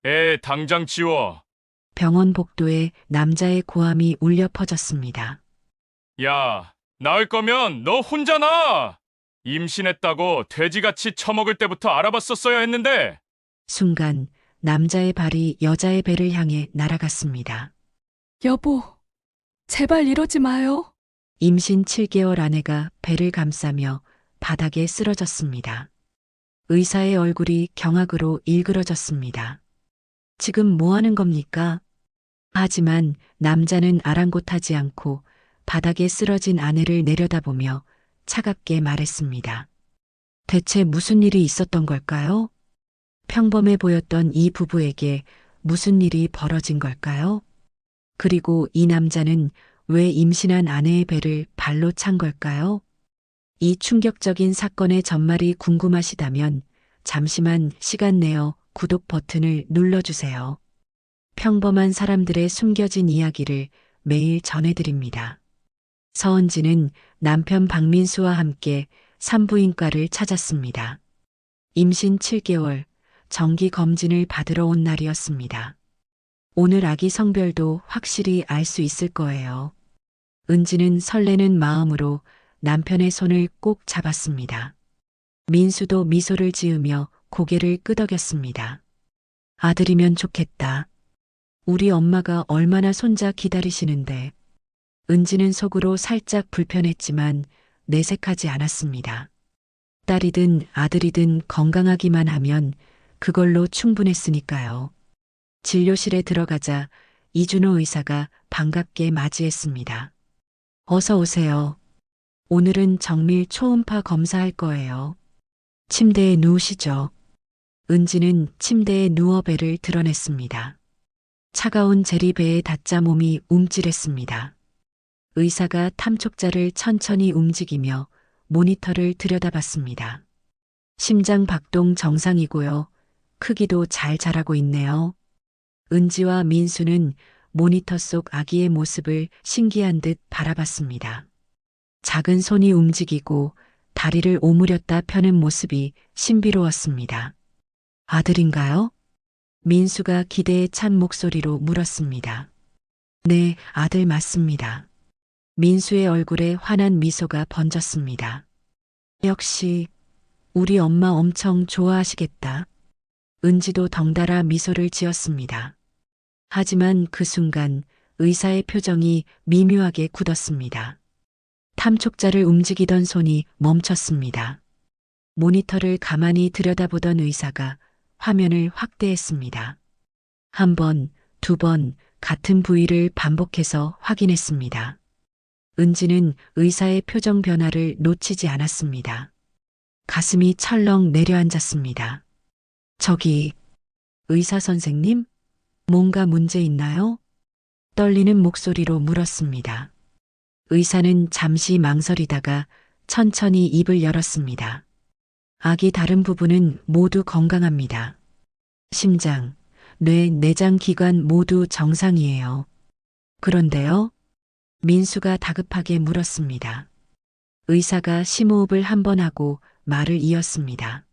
애 당장 치워. 병원 복도에 남자의 고함이 울려 퍼졌습니다. 야, 나을 거면 너 혼자 나! 임신했다고 돼지같이 처먹을 때부터 알아봤었어야 했는데. 순간 남자의 발이 여자의 배를 향해 날아갔습니다. 여보, 제발 이러지 마요. 임신 7개월 아내가 배를 감싸며 바닥에 쓰러졌습니다. 의사의 얼굴이 경악으로 일그러졌습니다. 지금 뭐 하는 겁니까? 하지만 남자는 아랑곳하지 않고 바닥에 쓰러진 아내를 내려다보며 차갑게 말했습니다. 대체 무슨 일이 있었던 걸까요? 평범해 보였던 이 부부에게 무슨 일이 벌어진 걸까요? 그리고 이 남자는 왜 임신한 아내의 배를 발로 찬 걸까요? 이 충격적인 사건의 전말이 궁금하시다면 잠시만 시간 내어 구독 버튼을 눌러주세요. 평범한 사람들의 숨겨진 이야기를 매일 전해드립니다. 서은지는 남편 박민수와 함께 산부인과를 찾았습니다. 임신 7개월 정기 검진을 받으러 온 날이었습니다. 오늘 아기 성별도 확실히 알 수 있을 거예요. 은지는 설레는 마음으로 남편의 손을 꼭 잡았습니다. 민수도 미소를 지으며 고개를 끄덕였습니다. 아들이면 좋겠다. 우리 엄마가 얼마나 손자 기다리시는데. 은지는 속으로 살짝 불편했지만 내색하지 않았습니다. 딸이든 아들이든 건강하기만 하면 그걸로 충분했으니까요. 진료실에 들어가자 이준호 의사가 반갑게 맞이했습니다. 어서 오세요. 오늘은 정밀 초음파 검사할 거예요. 침대에 누우시죠. 은지는 침대에 누워 배를 드러냈습니다. 차가운 제리배에 닿자 몸이 움찔했습니다. 의사가 탐촉자를 천천히 움직이며 모니터를 들여다봤습니다. 심장 박동 정상이고요. 크기도 잘 자라고 있네요. 은지와 민수는 모니터 속 아기의 모습을 신기한 듯 바라봤습니다. 작은 손이 움직이고 다리를 오므렸다 펴는 모습이 신비로웠습니다. 아들인가요? 민수가 기대에 찬 목소리로 물었습니다. 네, 아들 맞습니다. 민수의 얼굴에 환한 미소가 번졌습니다. 역시 우리 엄마 엄청 좋아하시겠다. 은지도 덩달아 미소를 지었습니다. 하지만 그 순간 의사의 표정이 미묘하게 굳었습니다. 탐촉자를 움직이던 손이 멈췄습니다. 모니터를 가만히 들여다보던 의사가 화면을 확대했습니다. 한 번, 두 번 같은 부위를 반복해서 확인했습니다. 은지는 의사의 표정 변화를 놓치지 않았습니다. 가슴이 철렁 내려앉았습니다. 저기, 의사 선생님? 뭔가 문제 있나요? 떨리는 목소리로 물었습니다. 의사는 잠시 망설이다가 천천히 입을 열었습니다. 아기 다른 부분은 모두 건강합니다. 심장, 뇌, 내장 기관 모두 정상이에요. 그런데요? 민수가 다급하게 물었습니다. 의사가 심호흡을 한 번 하고 말을 이었습니다.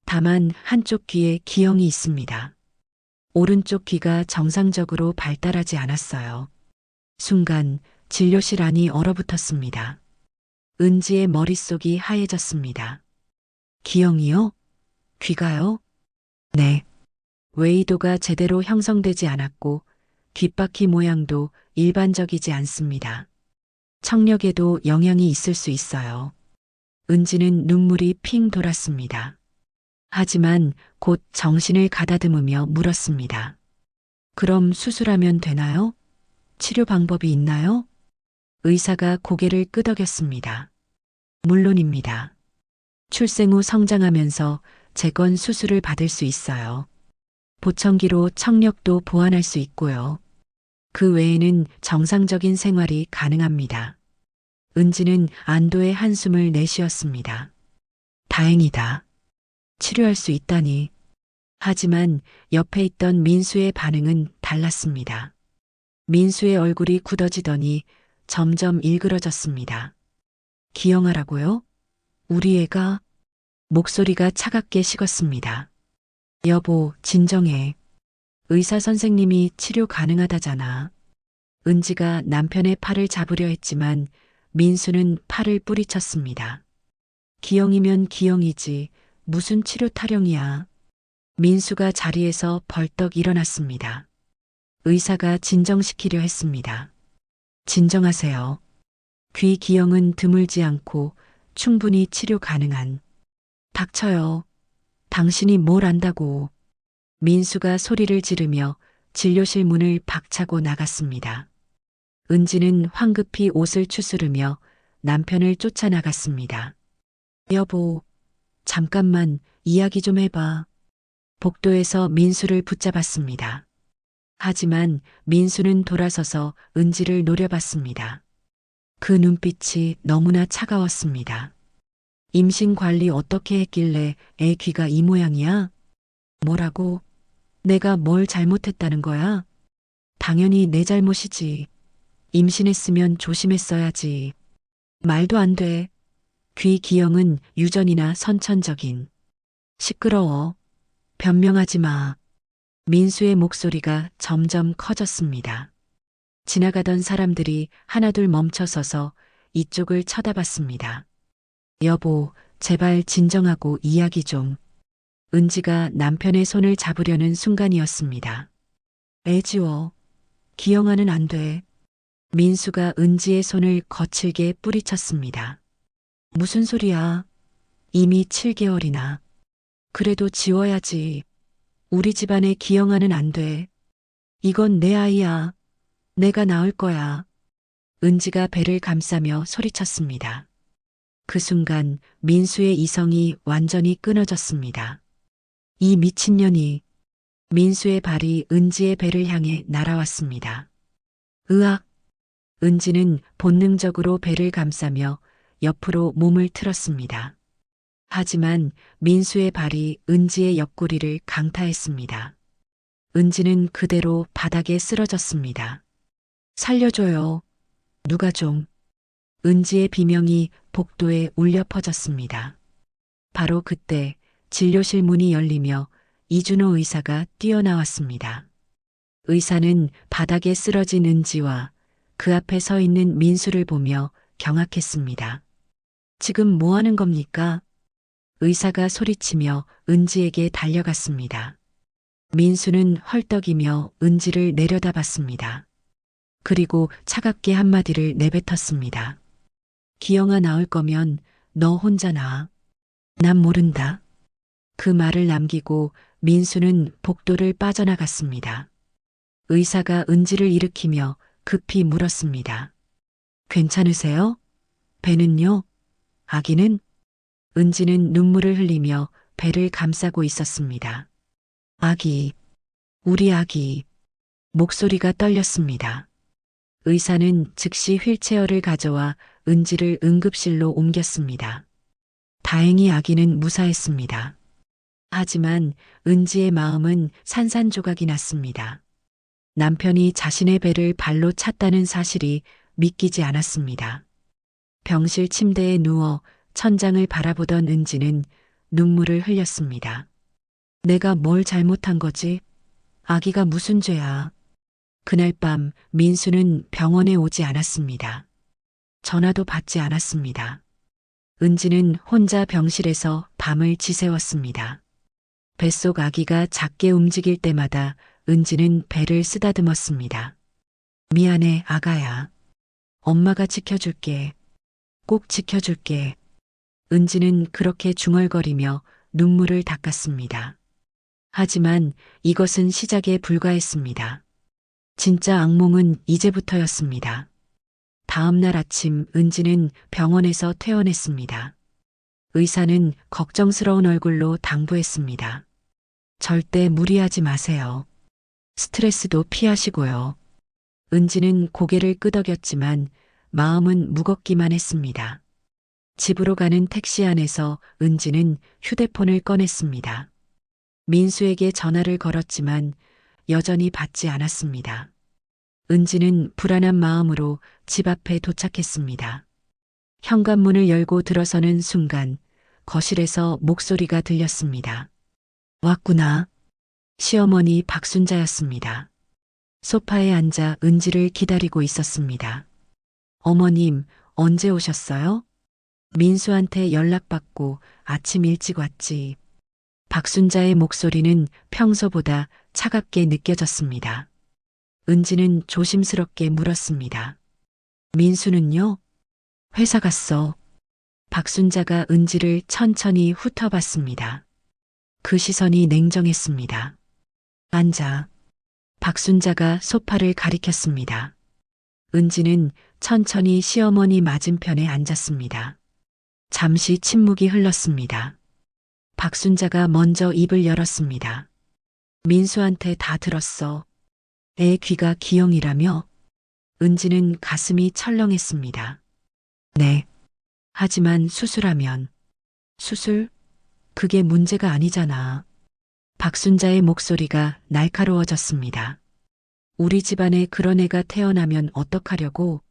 다만 한쪽 귀에 기형이 있습니다. 오른쪽 귀가 정상적으로 발달하지 않았어요. 순간 진료실 안이 얼어붙었습니다. 은지의 머릿속이 하얘졌습니다. 기형이요? 귀가요? 네. 웨이도가 제대로 형성되지 않았고 귓바퀴 모양도 일반적이지 않습니다. 청력에도 영향이 있을 수 있어요. 은지는 눈물이 핑 돌았습니다. 하지만 곧 정신을 가다듬으며 물었습니다. 그럼 수술하면 되나요? 치료 방법이 있나요? 의사가 고개를 끄덕였습니다. 물론입니다. 출생 후 성장하면서 재건 수술을 받을 수 있어요. 보청기로 청력도 보완할 수 있고요. 그 외에는 정상적인 생활이 가능합니다. 은지는 안도의 한숨을 내쉬었습니다. 다행이다. 치료할 수 있다니. 하지만 옆에 있던 민수의 반응은 달랐습니다. 민수의 얼굴이 굳어지더니 점점 일그러졌습니다. 기영하라고요? 우리 애가? 목소리가 차갑게 식었습니다. 여보, 진정해. 의사 선생님이 치료 가능하다잖아. 은지가 남편의 팔을 잡으려 했지만 민수는 팔을 뿌리쳤습니다. 기형이면 기형이지 무슨 치료 타령이야. 민수가 자리에서 벌떡 일어났습니다. 의사가 진정시키려 했습니다. 진정하세요. 귀 기형은 드물지 않고 충분히 치료 가능한. 닥쳐요. 당신이 뭘 안다고. 민수가 소리를 지르며 진료실 문을 박차고 나갔습니다. 은지는 황급히 옷을 추스르며 남편을 쫓아나갔습니다. 여보, 잠깐만 이야기 좀 해봐. 복도에서 민수를 붙잡았습니다. 하지만 민수는 돌아서서 은지를 노려봤습니다. 그 눈빛이 너무나 차가웠습니다. 임신 관리 어떻게 했길래 애 귀가 이 모양이야? 뭐라고? 내가 뭘 잘못했다는 거야? 당연히 내 잘못이지. 임신했으면 조심했어야지. 말도 안 돼. 귀 기형은 유전이나 선천적인. 시끄러워. 변명하지 마. 민수의 목소리가 점점 커졌습니다. 지나가던 사람들이 하나둘 멈춰서서 이쪽을 쳐다봤습니다. 여보, 제발 진정하고 이야기 좀. 은지가 남편의 손을 잡으려는 순간이었습니다. 애지워. 기영아는 안 돼. 민수가 은지의 손을 거칠게 뿌리쳤습니다. 무슨 소리야? 이미 7개월이나. 그래도 지워야지. 우리 집안에 기영아는 안 돼. 이건 내 아이야. 내가 낳을 거야. 은지가 배를 감싸며 소리쳤습니다. 그 순간 민수의 이성이 완전히 끊어졌습니다. 이 미친년이. 민수의 발이 은지의 배를 향해 날아왔습니다. 으악! 은지는 본능적으로 배를 감싸며 옆으로 몸을 틀었습니다. 하지만 민수의 발이 은지의 옆구리를 강타했습니다. 은지는 그대로 바닥에 쓰러졌습니다. 살려줘요. 누가 좀. 은지의 비명이 복도에 울려 퍼졌습니다. 바로 그때 진료실 문이 열리며 이준호 의사가 뛰어나왔습니다. 의사는 바닥에 쓰러진 은지와 그 앞에 서 있는 민수를 보며 경악했습니다. 지금 뭐 하는 겁니까? 의사가 소리치며 은지에게 달려갔습니다. 민수는 헐떡이며 은지를 내려다봤습니다. 그리고 차갑게 한마디를 내뱉었습니다. 기영아 나올 거면 너 혼자 나. 난 모른다. 그 말을 남기고 민수는 복도를 빠져나갔습니다. 의사가 은지를 일으키며 급히 물었습니다. 괜찮으세요? 배는요? 아기는? 은지는 눈물을 흘리며 배를 감싸고 있었습니다. 아기, 우리 아기. 목소리가 떨렸습니다. 의사는 즉시 휠체어를 가져와 은지를 응급실로 옮겼습니다. 다행히 아기는 무사했습니다. 하지만 은지의 마음은 산산조각이 났습니다. 남편이 자신의 배를 발로 찼다는 사실이 믿기지 않았습니다. 병실 침대에 누워 천장을 바라보던 은지는 눈물을 흘렸습니다. 내가 뭘 잘못한 거지? 아기가 무슨 죄야? 그날 밤 민수는 병원에 오지 않았습니다. 전화도 받지 않았습니다. 은지는 혼자 병실에서 밤을 지새웠습니다. 뱃속 아기가 작게 움직일 때마다 은지는 배를 쓰다듬었습니다. 미안해, 아가야. 엄마가 지켜줄게. 꼭 지켜줄게. 은지는 그렇게 중얼거리며 눈물을 닦았습니다. 하지만 이것은 시작에 불과했습니다. 진짜 악몽은 이제부터였습니다. 다음 날 아침 은지는 병원에서 퇴원했습니다. 의사는 걱정스러운 얼굴로 당부했습니다. 절대 무리하지 마세요. 스트레스도 피하시고요. 은지는 고개를 끄덕였지만 마음은 무겁기만 했습니다. 집으로 가는 택시 안에서 은지는 휴대폰을 꺼냈습니다. 민수에게 전화를 걸었지만 여전히 받지 않았습니다. 은지는 불안한 마음으로 집 앞에 도착했습니다. 현관문을 열고 들어서는 순간 거실에서 목소리가 들렸습니다. 왔구나. 시어머니 박순자였습니다. 소파에 앉아 은지를 기다리고 있었습니다. 어머님, 언제 오셨어요? 민수한테 연락받고 아침 일찍 왔지. 박순자의 목소리는 평소보다 차갑게 느껴졌습니다. 은지는 조심스럽게 물었습니다. 민수는요? 회사 갔어. 박순자가 은지를 천천히 훑어봤습니다. 그 시선이 냉정했습니다. 앉아. 박순자가 소파를 가리켰습니다. 은지는 천천히 시어머니 맞은편에 앉았습니다. 잠시 침묵이 흘렀습니다. 박순자가 먼저 입을 열었습니다. 민수한테 다 들었어. 애 귀가 기형이라며? 은지는 가슴이 철렁했습니다. 네. 하지만 수술하면. 수술? 그게 문제가 아니잖아. 박순자의 목소리가 날카로워졌습니다. 우리 집안에 그런 애가 태어나면 어떡하려고?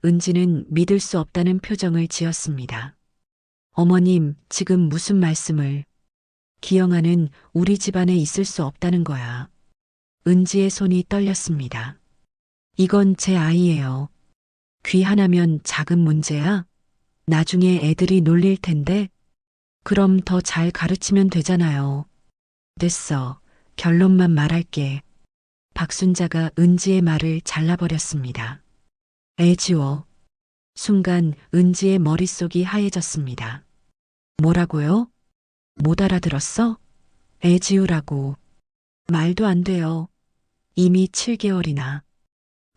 은지는 믿을 수 없다는 표정을 지었습니다. 어머님, 지금 무슨 말씀을? 기영아는 우리 집안에 있을 수 없다는 거야. 은지의 손이 떨렸습니다. 이건 제 아이예요. 귀 하나면 작은 문제야? 나중에 애들이 놀릴 텐데? 그럼 더 잘 가르치면 되잖아요. 됐어. 결론만 말할게. 박순자가 은지의 말을 잘라버렸습니다. 애 지워. 순간 은지의 머릿속이 하얘졌습니다. 뭐라고요? 못 알아들었어? 애 지우라고. 말도 안 돼요. 이미 7개월이나.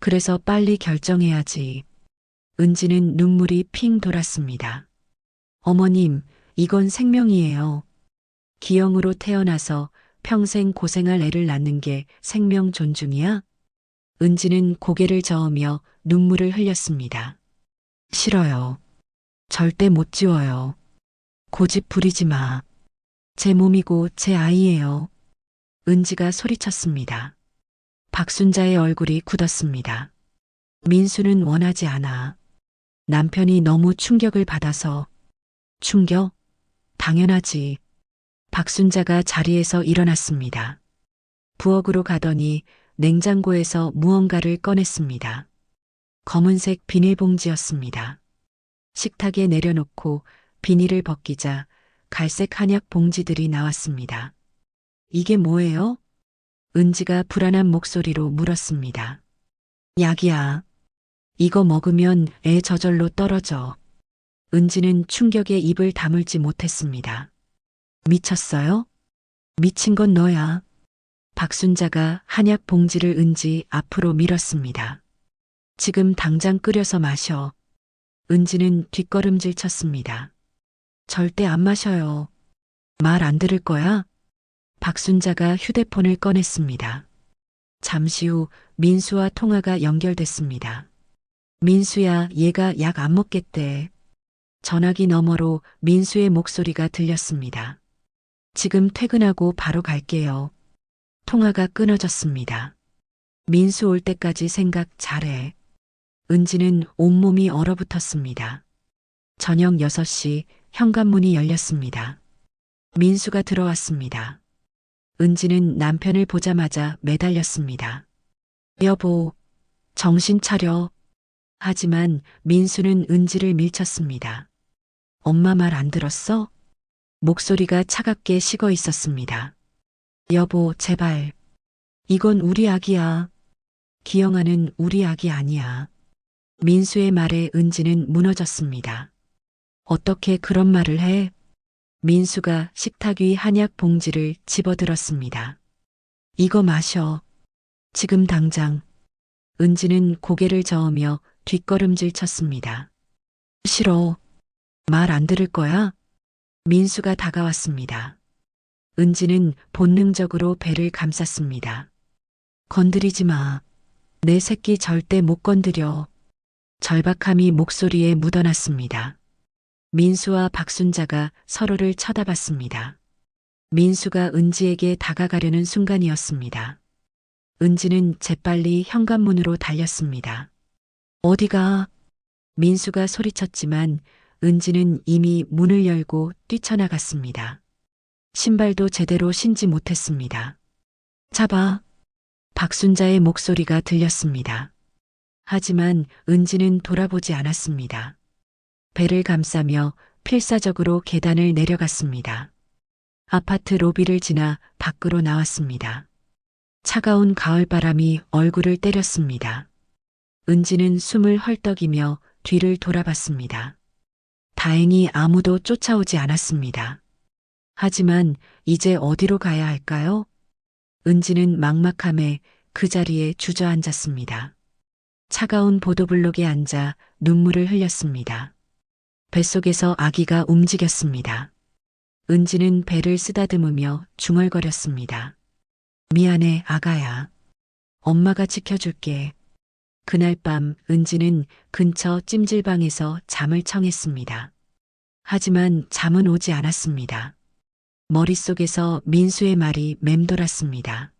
그래서 빨리 결정해야지. 은지는 눈물이 핑 돌았습니다. 어머님, 이건 생명이에요. 기형으로 태어나서 평생 고생할 애를 낳는 게 생명 존중이야? 은지는 고개를 저으며 눈물을 흘렸습니다. 싫어요. 절대 못 지워요. 고집 부리지 마. 제 몸이고 제 아이예요. 은지가 소리쳤습니다. 박순자의 얼굴이 굳었습니다. 민수는 원하지 않아. 남편이 너무 충격을 받아서. 충격? 당연하지. 박순자가 자리에서 일어났습니다. 부엌으로 가더니 냉장고에서 무언가를 꺼냈습니다. 검은색 비닐봉지였습니다. 식탁에 내려놓고 비닐을 벗기자 갈색 한약 봉지들이 나왔습니다. 이게 뭐예요? 은지가 불안한 목소리로 물었습니다. 약이야. 이거 먹으면 애 저절로 떨어져. 은지는 충격에 입을 다물지 못했습니다. 미쳤어요? 미친 건 너야. 박순자가 한약 봉지를 은지 앞으로 밀었습니다. 지금 당장 끓여서 마셔. 은지는 뒷걸음질 쳤습니다. 절대 안 마셔요. 말 안 들을 거야? 박순자가 휴대폰을 꺼냈습니다. 잠시 후 민수와 통화가 연결됐습니다. 민수야, 얘가 약 안 먹겠대. 전화기 너머로 민수의 목소리가 들렸습니다. 지금 퇴근하고 바로 갈게요. 통화가 끊어졌습니다. 민수 올 때까지 생각 잘해. 은지는 온몸이 얼어붙었습니다. 저녁 6시 현관문이 열렸습니다. 민수가 들어왔습니다. 은지는 남편을 보자마자 매달렸습니다. 여보, 정신 차려. 하지만 민수는 은지를 밀쳤습니다. 엄마 말 안 들었어? 목소리가 차갑게 식어 있었습니다. 여보, 제발. 이건 우리 아기야. 기영아는 우리 아기 아니야. 민수의 말에 은지는 무너졌습니다. 어떻게 그런 말을 해? 민수가 식탁 위 한약 봉지를 집어들었습니다. 이거 마셔. 지금 당장. 은지는 고개를 저으며 뒷걸음질 쳤습니다. 싫어. 말 안 들을 거야? 민수가 다가왔습니다. 은지는 본능적으로 배를 감쌌습니다. 건드리지 마. 내 새끼 절대 못 건드려. 절박함이 목소리에 묻어났습니다. 민수와 박순자가 서로를 쳐다봤습니다. 민수가 은지에게 다가가려는 순간이었습니다. 은지는 재빨리 현관문으로 달렸습니다. 어디가? 민수가 소리쳤지만 은지는 이미 문을 열고 뛰쳐나갔습니다. 신발도 제대로 신지 못했습니다. 잡아. 박순자의 목소리가 들렸습니다. 하지만 은지는 돌아보지 않았습니다. 배를 감싸며 필사적으로 계단을 내려갔습니다. 아파트 로비를 지나 밖으로 나왔습니다. 차가운 가을바람이 얼굴을 때렸습니다. 은지는 숨을 헐떡이며 뒤를 돌아봤습니다. 다행히 아무도 쫓아오지 않았습니다. 하지만 이제 어디로 가야 할까요? 은지는 막막함에 그 자리에 주저앉았습니다. 차가운 보도블록에 앉아 눈물을 흘렸습니다. 뱃속에서 아기가 움직였습니다. 은지는 배를 쓰다듬으며 중얼거렸습니다. 미안해, 아가야. 엄마가 지켜줄게. 그날 밤 은지는 근처 찜질방에서 잠을 청했습니다. 하지만 잠은 오지 않았습니다. 머릿속에서 민수의 말이 맴돌았습니다.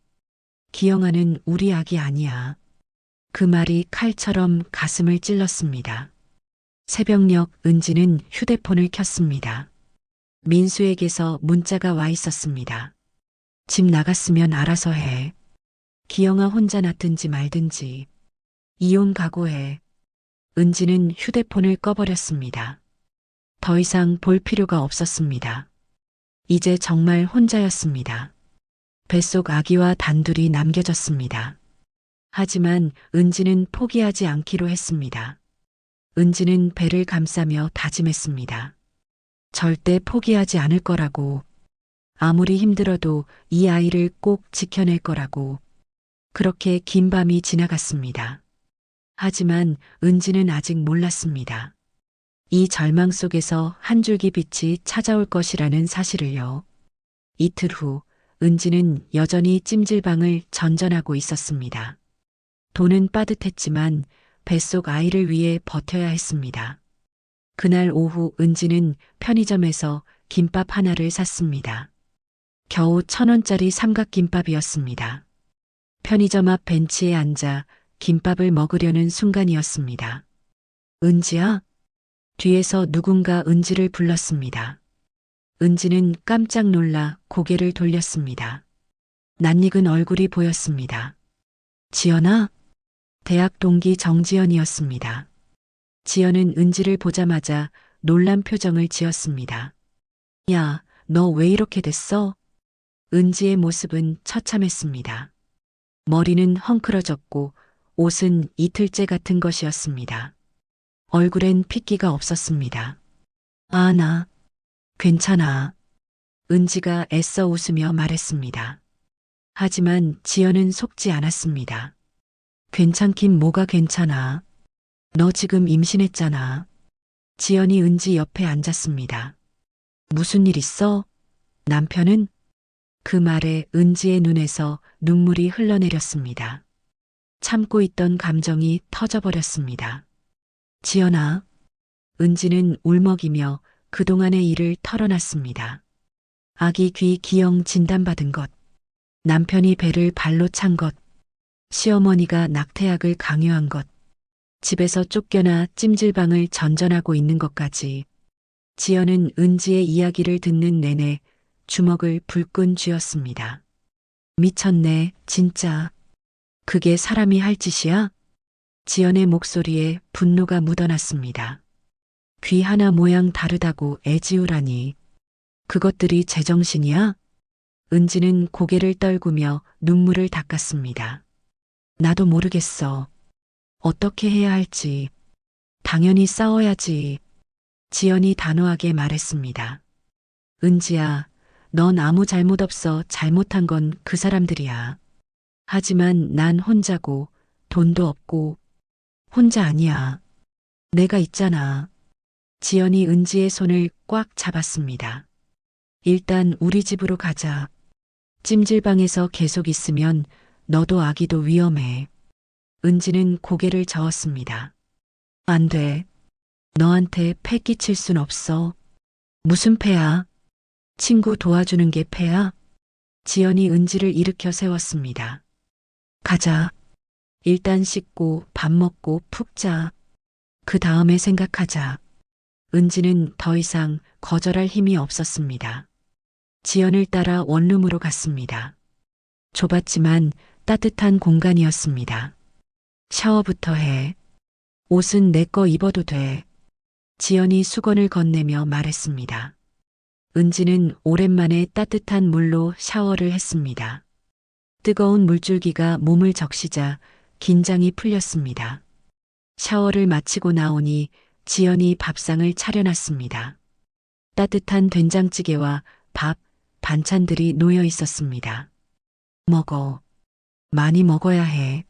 기영아는 우리 아기 아니야. 그 말이 칼처럼 가슴을 찔렀습니다. 새벽녘 은지는 휴대폰을 켰습니다. 민수에게서 문자가 와 있었습니다. 집 나갔으면 알아서 해. 기영아 혼자 놔든지 말든지. 이혼 각오해. 은지는 휴대폰을 꺼버렸습니다. 더 이상 볼 필요가 없었습니다. 이제 정말 혼자였습니다. 뱃속 아기와 단둘이 남겨졌습니다. 하지만 은지는 포기하지 않기로 했습니다. 은지는 배를 감싸며 다짐했습니다. 절대 포기하지 않을 거라고. 아무리 힘들어도 이 아이를 꼭 지켜낼 거라고. 그렇게 긴 밤이 지나갔습니다. 하지만 은지는 아직 몰랐습니다. 이 절망 속에서 한 줄기 빛이 찾아올 것이라는 사실을요. 이틀 후 은지는 여전히 찜질방을 전전하고 있었습니다. 돈은 빠듯했지만 뱃속 아이를 위해 버텨야 했습니다. 그날 오후 은지는 편의점에서 김밥 하나를 샀습니다. 겨우 1,000원짜리 삼각김밥이었습니다. 편의점 앞 벤치에 앉아 김밥을 먹으려는 순간이었습니다. 은지야? 뒤에서 누군가 은지를 불렀습니다. 은지는 깜짝 놀라 고개를 돌렸습니다. 낯익은 얼굴이 보였습니다. 지연아? 대학 동기 정지연이었습니다. 지연은 은지를 보자마자 놀란 표정을 지었습니다. 야, 너 왜 이렇게 됐어? 은지의 모습은 처참했습니다. 머리는 헝클어졌고 옷은 이틀째 같은 것이었습니다. 얼굴엔 핏기가 없었습니다. 아, 나 괜찮아. 은지가 애써 웃으며 말했습니다. 하지만 지연은 속지 않았습니다. 괜찮긴 뭐가 괜찮아. 너 지금 임신했잖아. 지연이 은지 옆에 앉았습니다. 무슨 일 있어? 남편은? 그 말에 은지의 눈에서 눈물이 흘러내렸습니다. 참고 있던 감정이 터져버렸습니다. 지연아. 은지는 울먹이며 그동안의 일을 털어놨습니다. 아기 귀 기형 진단받은 것, 남편이 배를 발로 찬 것, 시어머니가 낙태약을 강요한 것, 집에서 쫓겨나 찜질방을 전전하고 있는 것까지. 지연은 은지의 이야기를 듣는 내내 주먹을 불끈 쥐었습니다. 미쳤네, 진짜. 그게 사람이 할 짓이야? 지연의 목소리에 분노가 묻어났습니다. 귀 하나 모양 다르다고 애지우라니. 그것들이 제정신이야? 은지는 고개를 떨구며 눈물을 닦았습니다. 나도 모르겠어. 어떻게 해야 할지. 당연히 싸워야지. 지연이 단호하게 말했습니다. 은지야, 넌 아무 잘못 없어. 잘못한 건 그 사람들이야. 하지만 난 혼자고 돈도 없고 혼자 아니야. 내가 있잖아. 지연이 은지의 손을 꽉 잡았습니다. 일단 우리 집으로 가자. 찜질방에서 계속 있으면 너도 아기도 위험해. 은지는 고개를 저었습니다. 안 돼. 너한테 패 끼칠 순 없어. 무슨 패야? 친구 도와주는 게 패야? 지연이 은지를 일으켜 세웠습니다. 가자. 일단 씻고 밥 먹고 푹 자. 그 다음에 생각하자. 은지는 더 이상 거절할 힘이 없었습니다. 지연을 따라 원룸으로 갔습니다. 좁았지만 따뜻한 공간이었습니다. 샤워부터 해. 옷은 내 거 입어도 돼. 지연이 수건을 건네며 말했습니다. 은지는 오랜만에 따뜻한 물로 샤워를 했습니다. 뜨거운 물줄기가 몸을 적시자 긴장이 풀렸습니다. 샤워를 마치고 나오니 지연이 밥상을 차려놨습니다. 따뜻한 된장찌개와 밥, 반찬들이 놓여 있었습니다. 먹어. 많이 먹어야 해.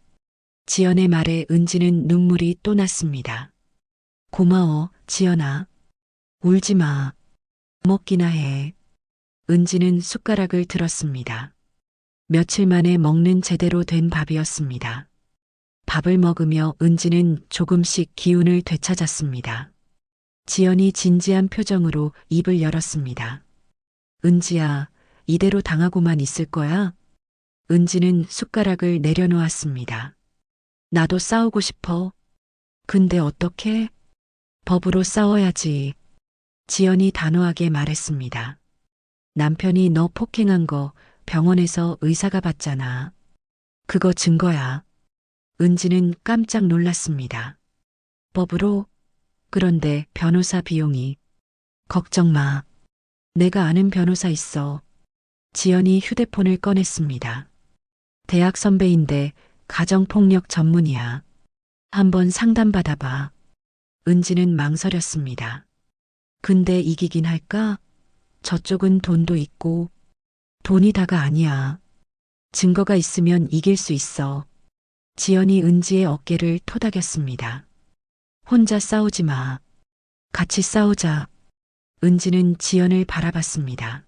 지연의 말에 은지는 눈물이 또 났습니다. 고마워, 지연아. 울지 마. 먹기나 해. 은지는 숟가락을 들었습니다. 며칠 만에 먹는 제대로 된 밥이었습니다. 밥을 먹으며 은지는 조금씩 기운을 되찾았습니다. 지연이 진지한 표정으로 입을 열었습니다. 은지야, 이대로 당하고만 있을 거야? 은지는 숟가락을 내려놓았습니다. 나도 싸우고 싶어. 근데 어떻게? 법으로 싸워야지. 지연이 단호하게 말했습니다. 남편이 너 폭행한 거 병원에서 의사가 봤잖아. 그거 증거야. 은지는 깜짝 놀랐습니다. 법으로? 그런데 변호사 비용이. 걱정 마. 내가 아는 변호사 있어. 지연이 휴대폰을 꺼냈습니다. 대학 선배인데 가정폭력 전문이야. 한번 상담받아봐. 은지는 망설였습니다. 근데 이기긴 할까? 저쪽은 돈도 있고. 돈이 다가 아니야. 증거가 있으면 이길 수 있어. 지연이 은지의 어깨를 토닥였습니다. 혼자 싸우지 마. 같이 싸우자. 은지는 지연을 바라봤습니다.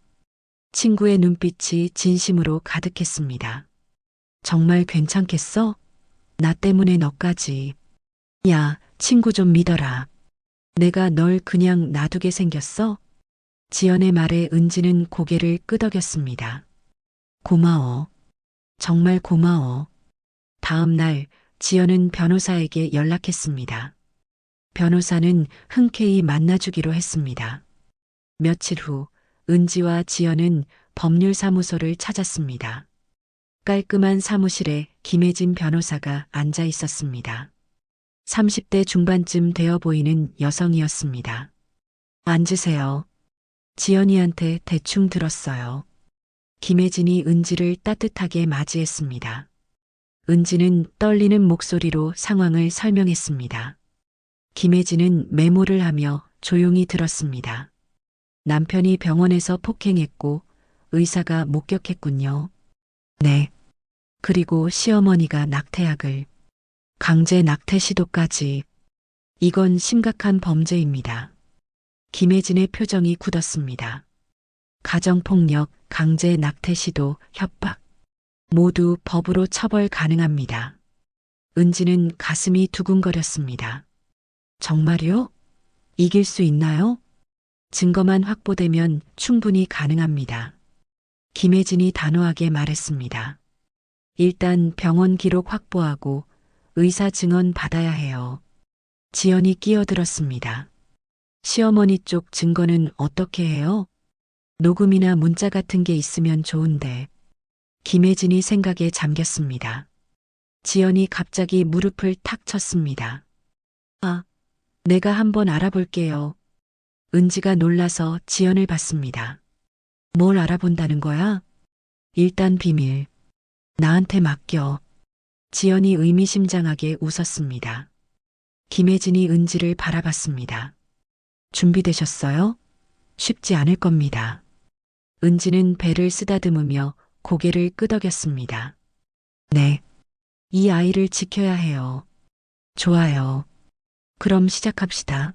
친구의 눈빛이 진심으로 가득했습니다. 정말 괜찮겠어? 나 때문에 너까지. 야, 친구 좀 믿어라. 내가 널 그냥 놔두게 생겼어? 지연의 말에 은지는 고개를 끄덕였습니다. 고마워. 정말 고마워. 다음 날 지연은 변호사에게 연락했습니다. 변호사는 흔쾌히 만나주기로 했습니다. 며칠 후 은지와 지연은 법률사무소를 찾았습니다. 깔끔한 사무실에 김혜진 변호사가 앉아 있었습니다. 30대 중반쯤 되어 보이는 여성이었습니다. 앉으세요. 지연이한테 대충 들었어요. 김혜진이 은지를 따뜻하게 맞이했습니다. 은지는 떨리는 목소리로 상황을 설명했습니다. 김혜진은 메모를 하며 조용히 들었습니다. 남편이 병원에서 폭행했고 의사가 목격했군요. 네. 그리고 시어머니가 낙태약을. 강제 낙태 시도까지. 이건 심각한 범죄입니다. 김혜진의 표정이 굳었습니다. 가정폭력, 강제 낙태 시도, 협박. 모두 법으로 처벌 가능합니다. 은지는 가슴이 두근거렸습니다. 정말요? 이길 수 있나요? 증거만 확보되면 충분히 가능합니다. 김혜진이 단호하게 말했습니다. 일단 병원 기록 확보하고 의사 증언 받아야 해요. 지연이 끼어들었습니다. 시어머니 쪽 증거는 어떻게 해요? 녹음이나 문자 같은 게 있으면 좋은데. 김혜진이 생각에 잠겼습니다. 지연이 갑자기 무릎을 탁 쳤습니다. 아, 내가 한번 알아볼게요. 은지가 놀라서 지연을 봤습니다. 뭘 알아본다는 거야? 일단 비밀. 나한테 맡겨. 지연이 의미심장하게 웃었습니다. 김혜진이 은지를 바라봤습니다. 준비되셨어요? 쉽지 않을 겁니다. 은지는 배를 쓰다듬으며 고개를 끄덕였습니다. 네. 이 아이를 지켜야 해요. 좋아요. 그럼 시작합시다.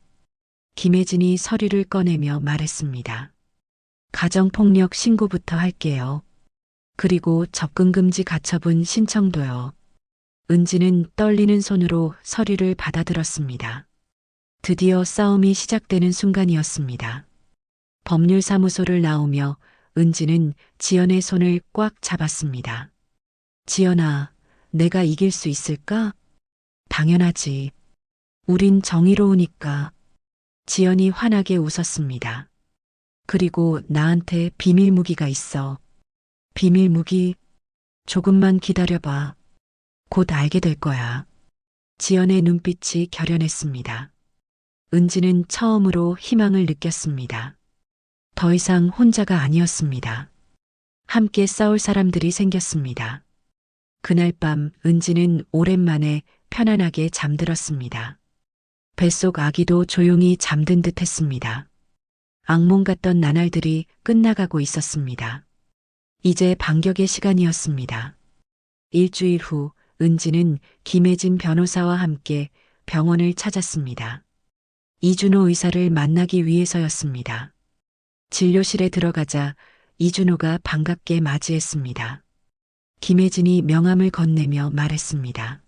김혜진이 서류를 꺼내며 말했습니다. 가정폭력 신고부터 할게요. 그리고 접근금지 가처분 신청도요. 은지는 떨리는 손으로 서류를 받아들었습니다. 드디어 싸움이 시작되는 순간이었습니다. 법률사무소를 나오며 은지는 지연의 손을 꽉 잡았습니다. 지연아, 내가 이길 수 있을까? 당연하지. 우린 정의로우니까. 지연이 환하게 웃었습니다. 그리고 나한테 비밀 무기가 있어. 비밀 무기? 조금만 기다려봐. 곧 알게 될 거야. 지연의 눈빛이 결연했습니다. 은지는 처음으로 희망을 느꼈습니다. 더 이상 혼자가 아니었습니다. 함께 싸울 사람들이 생겼습니다. 그날 밤 은지는 오랜만에 편안하게 잠들었습니다. 뱃속 아기도 조용히 잠든 듯 했습니다. 악몽 같던 나날들이 끝나가고 있었습니다. 이제 반격의 시간이었습니다. 일주일 후 은지는 김혜진 변호사와 함께 병원을 찾았습니다. 이준호 의사를 만나기 위해서였습니다. 진료실에 들어가자 이준호가 반갑게 맞이했습니다. 김혜진이 명함을 건네며 말했습니다.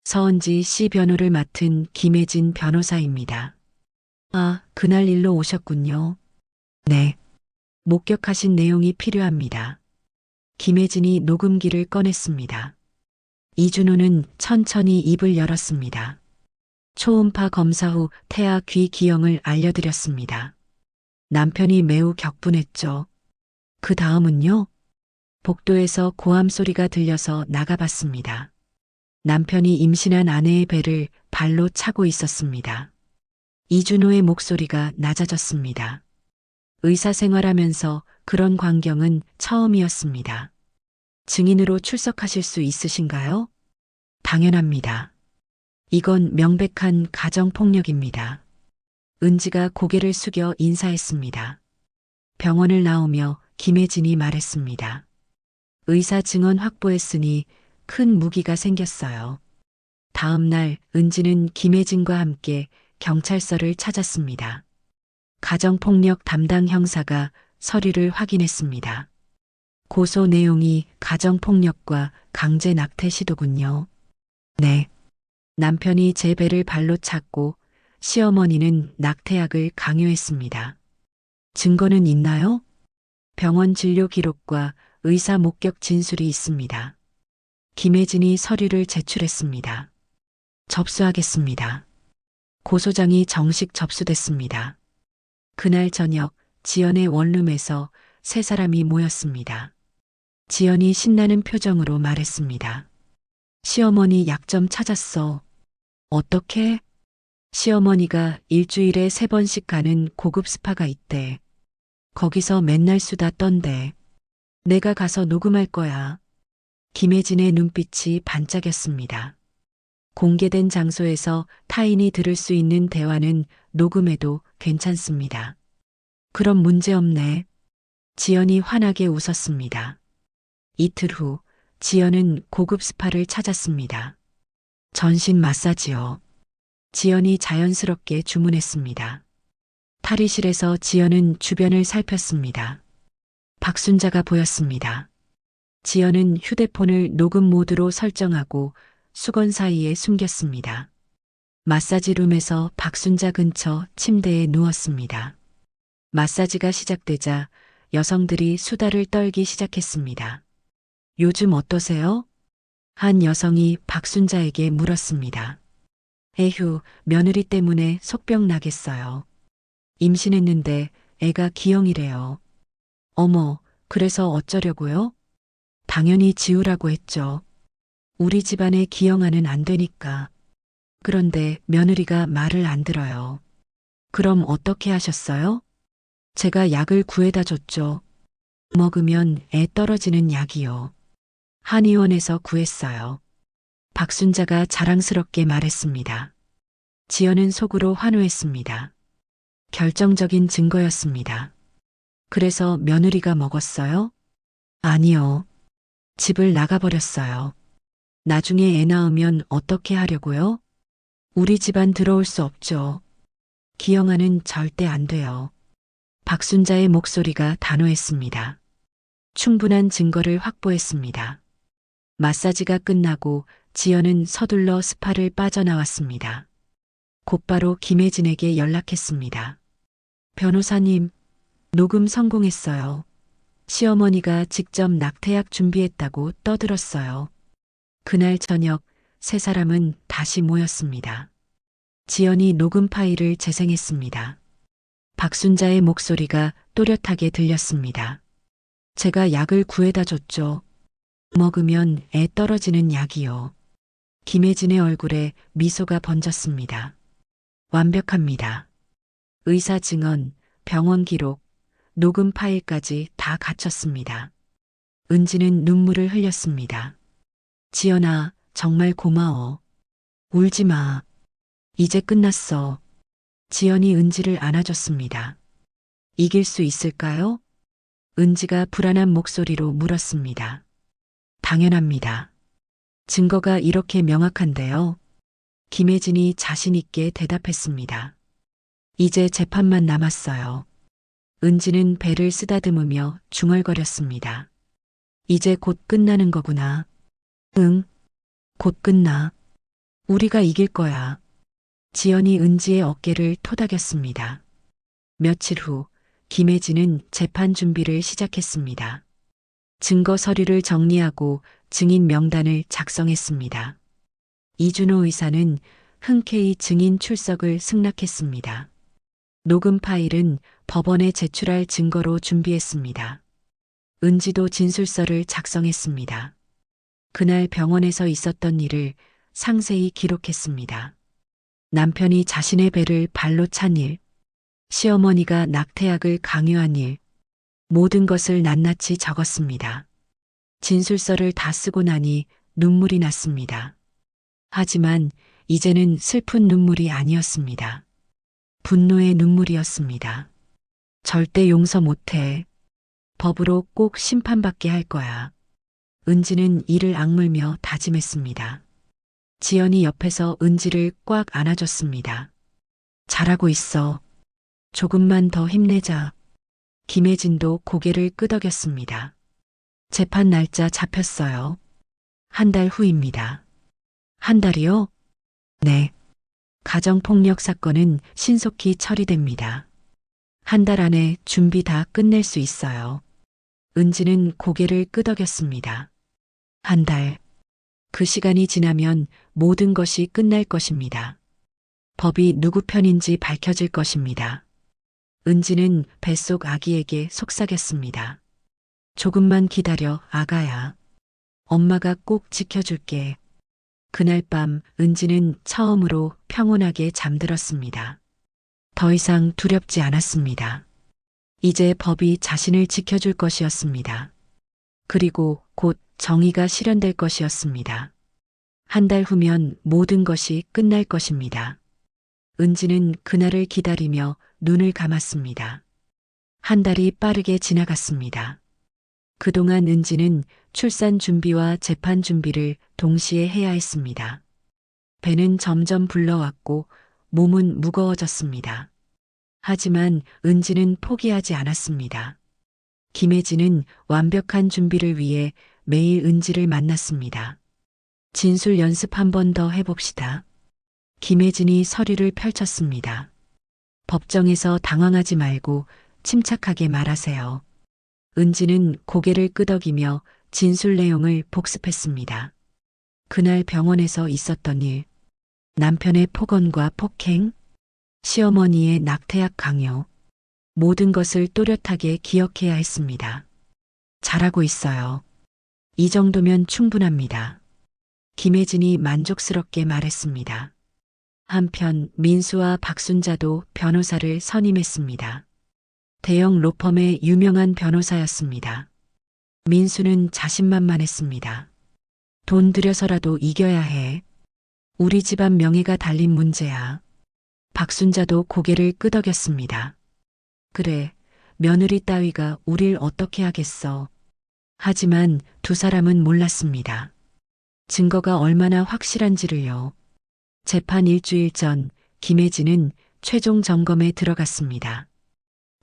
서은지 씨 변호를 맡은 김혜진 변호사입니다. 아, 그날 일로 오셨군요. 네. 목격하신 내용이 필요합니다. 김혜진이 녹음기를 꺼냈습니다. 이준호는 천천히 입을 열었습니다. 초음파 검사 후 태아 귀 기형을 알려드렸습니다. 남편이 매우 격분했죠. 그 다음은요? 복도에서 고함 소리가 들려서 나가봤습니다. 남편이 임신한 아내의 배를 발로 차고 있었습니다. 이준호의 목소리가 낮아졌습니다. 의사 생활하면서 그런 광경은 처음이었습니다. 증인으로 출석하실 수 있으신가요? 당연합니다. 이건 명백한 가정폭력입니다. 은지가 고개를 숙여 인사했습니다. 병원을 나오며 김혜진이 말했습니다. 의사 증언 확보했으니 큰 무기가 생겼어요. 다음 날 은지는 김혜진과 함께 경찰서를 찾았습니다. 가정폭력 담당 형사가 서류를 확인했습니다. 고소 내용이 가정폭력과 강제 낙태 시도군요. 네. 남편이 제 배를 발로 찼고 시어머니는 낙태약을 강요했습니다. 증거는 있나요? 병원 진료 기록과 의사 목격 진술이 있습니다. 김혜진이 서류를 제출했습니다. 접수하겠습니다. 고소장이 정식 접수됐습니다. 그날 저녁 지연의 원룸에서 세 사람이 모였습니다. 지연이 신나는 표정으로 말했습니다. 시어머니 약점 찾았어. 어떻게? 시어머니가 일주일에 3번씩 가는 고급 스파가 있대. 거기서 맨날 수다 떤대. 내가 가서 녹음할 거야. 김혜진의 눈빛이 반짝였습니다. 공개된 장소에서 타인이 들을 수 있는 대화는 녹음해도 괜찮습니다. 그럼 문제없네. 지연이 환하게 웃었습니다. 이틀 후 지연은 고급 스파를 찾았습니다. 전신 마사지요. 지연이 자연스럽게 주문했습니다. 탈의실에서 지연은 주변을 살폈습니다. 박순자가 보였습니다. 지연은 휴대폰을 녹음 모드로 설정하고 수건 사이에 숨겼습니다. 마사지룸에서 박순자 근처 침대에 누웠습니다. 마사지가 시작되자 여성들이 수다를 떨기 시작했습니다. 요즘 어떠세요? 한 여성이 박순자에게 물었습니다. 에휴, 며느리 때문에 속병 나겠어요. 임신했는데 애가 기형이래요. 어머, 그래서 어쩌려고요? 당연히 지우라고 했죠. 우리 집안에 기형아는 안 되니까. 그런데 며느리가 말을 안 들어요. 그럼 어떻게 하셨어요? 제가 약을 구해다 줬죠. 먹으면 애 떨어지는 약이요. 한의원에서 구했어요. 박순자가 자랑스럽게 말했습니다. 지연은 속으로 환호했습니다. 결정적인 증거였습니다. 그래서 며느리가 먹었어요? 아니요. 집을 나가버렸어요. 나중에 애 낳으면 어떻게 하려고요? 우리 집안 들어올 수 없죠. 기영아는 절대 안 돼요. 박순자의 목소리가 단호했습니다. 충분한 증거를 확보했습니다. 마사지가 끝나고 지연은 서둘러 스파를 빠져나왔습니다. 곧바로 김혜진에게 연락했습니다. 변호사님, 녹음 성공했어요. 시어머니가 직접 낙태약 준비했다고 떠들었어요. 그날 저녁 세 사람은 다시 모였습니다. 지연이 녹음 파일을 재생했습니다. 박순자의 목소리가 또렷하게 들렸습니다. 제가 약을 구해다 줬죠. 먹으면 애 떨어지는 약이요. 김혜진의 얼굴에 미소가 번졌습니다. 완벽합니다. 의사 증언, 병원 기록, 녹음 파일까지 다 갖췄습니다. 은지는 눈물을 흘렸습니다. 지연아, 정말 고마워. 울지 마. 이제 끝났어. 지연이 은지를 안아줬습니다. 이길 수 있을까요? 은지가 불안한 목소리로 물었습니다. 당연합니다. 증거가 이렇게 명확한데요. 김혜진이 자신 있게 대답했습니다. 이제 재판만 남았어요. 은지는 배를 쓰다듬으며 중얼거렸습니다. 이제 곧 끝나는 거구나. 응, 곧 끝나. 우리가 이길 거야. 지연이 은지의 어깨를 토닥였습니다. 며칠 후 김혜진은 재판 준비를 시작했습니다. 증거 서류를 정리하고 증인 명단을 작성했습니다. 이준호 의사는 흔쾌히 증인 출석을 승낙했습니다. 녹음 파일은 법원에 제출할 증거로 준비했습니다. 은지도 진술서를 작성했습니다. 그날 병원에서 있었던 일을 상세히 기록했습니다. 남편이 자신의 배를 발로 찬 일, 시어머니가 낙태약을 강요한 일, 모든 것을 낱낱이 적었습니다. 진술서를 다 쓰고 나니 눈물이 났습니다. 하지만 이제는 슬픈 눈물이 아니었습니다. 분노의 눈물이었습니다. 절대 용서 못해. 법으로 꼭 심판받게 할 거야. 은지는 이를 악물며 다짐했습니다. 지연이 옆에서 은지를 꽉 안아줬습니다. 잘하고 있어. 조금만 더 힘내자. 김혜진도 고개를 끄덕였습니다. 재판 날짜 잡혔어요. 한 달 후입니다. 한 달이요? 네. 가정폭력 사건은 신속히 처리됩니다. 한 달 안에 준비 다 끝낼 수 있어요. 은지는 고개를 끄덕였습니다. 한 달. 그 시간이 지나면 모든 것이 끝날 것입니다. 법이 누구 편인지 밝혀질 것입니다. 은지는 뱃속 아기에게 속삭였습니다. 조금만 기다려, 아가야. 엄마가 꼭 지켜줄게. 그날 밤 은지는 처음으로 평온하게 잠들었습니다. 더 이상 두렵지 않았습니다. 이제 법이 자신을 지켜줄 것이었습니다. 그리고 곧 정의가 실현될 것이었습니다. 한 달 후면 모든 것이 끝날 것입니다. 은지는 그날을 기다리며 눈을 감았습니다. 한 달이 빠르게 지나갔습니다. 그동안 은지는 출산 준비와 재판 준비를 동시에 해야 했습니다. 배는 점점 불러왔고 몸은 무거워졌습니다. 하지만 은지는 포기하지 않았습니다. 김혜진은 완벽한 준비를 위해 매일 은지를 만났습니다. 진술 연습 한 번 더 해봅시다. 김혜진이 서류를 펼쳤습니다. 법정에서 당황하지 말고 침착하게 말하세요. 은지는 고개를 끄덕이며 진술 내용을 복습했습니다. 그날 병원에서 있었던 일, 남편의 폭언과 폭행, 시어머니의 낙태약 강요, 모든 것을 또렷하게 기억해야 했습니다. 잘하고 있어요. 이 정도면 충분합니다. 김혜진이 만족스럽게 말했습니다. 한편 민수와 박순자도 변호사를 선임했습니다. 대형 로펌의 유명한 변호사였습니다. 민수는 자신만만했습니다. 돈 들여서라도 이겨야 해. 우리 집안 명예가 달린 문제야. 박순자도 고개를 끄덕였습니다. 그래, 며느리 따위가 우릴 어떻게 하겠어. 하지만 두 사람은 몰랐습니다. 증거가 얼마나 확실한지를요. 재판 일주일 전 김혜진은 최종 점검에 들어갔습니다.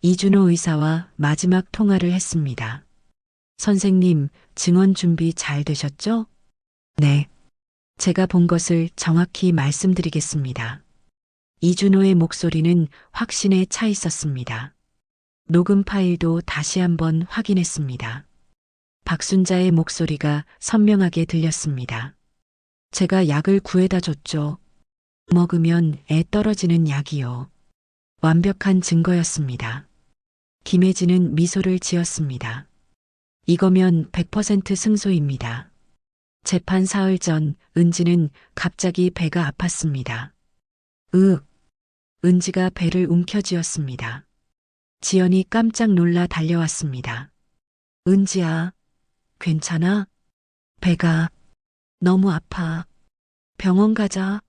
이준호 의사와 마지막 통화를 했습니다. 선생님, 증언 준비 잘 되셨죠? 네. 제가 본 것을 정확히 말씀드리겠습니다. 이준호의 목소리는 확신에 차 있었습니다. 녹음 파일도 다시 한번 확인했습니다. 박순자의 목소리가 선명하게 들렸습니다. 제가 약을 구해다 줬죠. 먹으면 애 떨어지는 약이요. 완벽한 증거였습니다. 김혜진은 미소를 지었습니다. 이거면 100% 승소입니다. 재판 사흘 전 은지는 갑자기 배가 아팠습니다. 은지가 배를 움켜쥐었습니다. 지연이 깜짝 놀라 달려왔습니다. 은지야, 괜찮아? 배가 너무 아파. 병원 가자.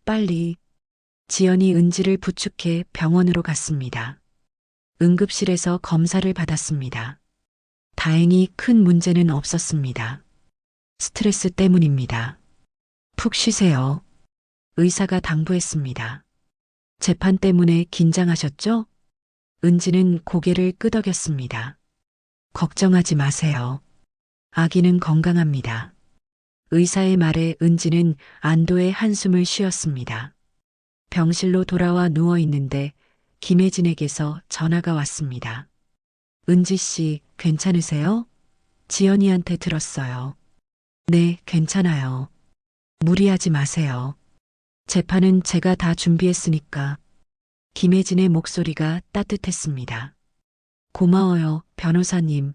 빨리. 지연이 은지를 부축해 병원으로 갔습니다. 응급실에서 검사를 받았습니다. 다행히 큰 문제는 없었습니다. 스트레스 때문입니다. 푹 쉬세요. 의사가 당부했습니다. 재판 때문에 긴장하셨죠? 은지는 고개를 끄덕였습니다. 걱정하지 마세요. 아기는 건강합니다. 의사의 말에 은지는 안도의 한숨을 쉬었습니다. 병실로 돌아와 누워 있는데 김혜진에게서 전화가 왔습니다. 은지 씨, 괜찮으세요? 지연이한테 들었어요. 네, 괜찮아요. 무리하지 마세요. 재판은 제가 다 준비했으니까. 김혜진의 목소리가 따뜻했습니다. 고마워요, 변호사님.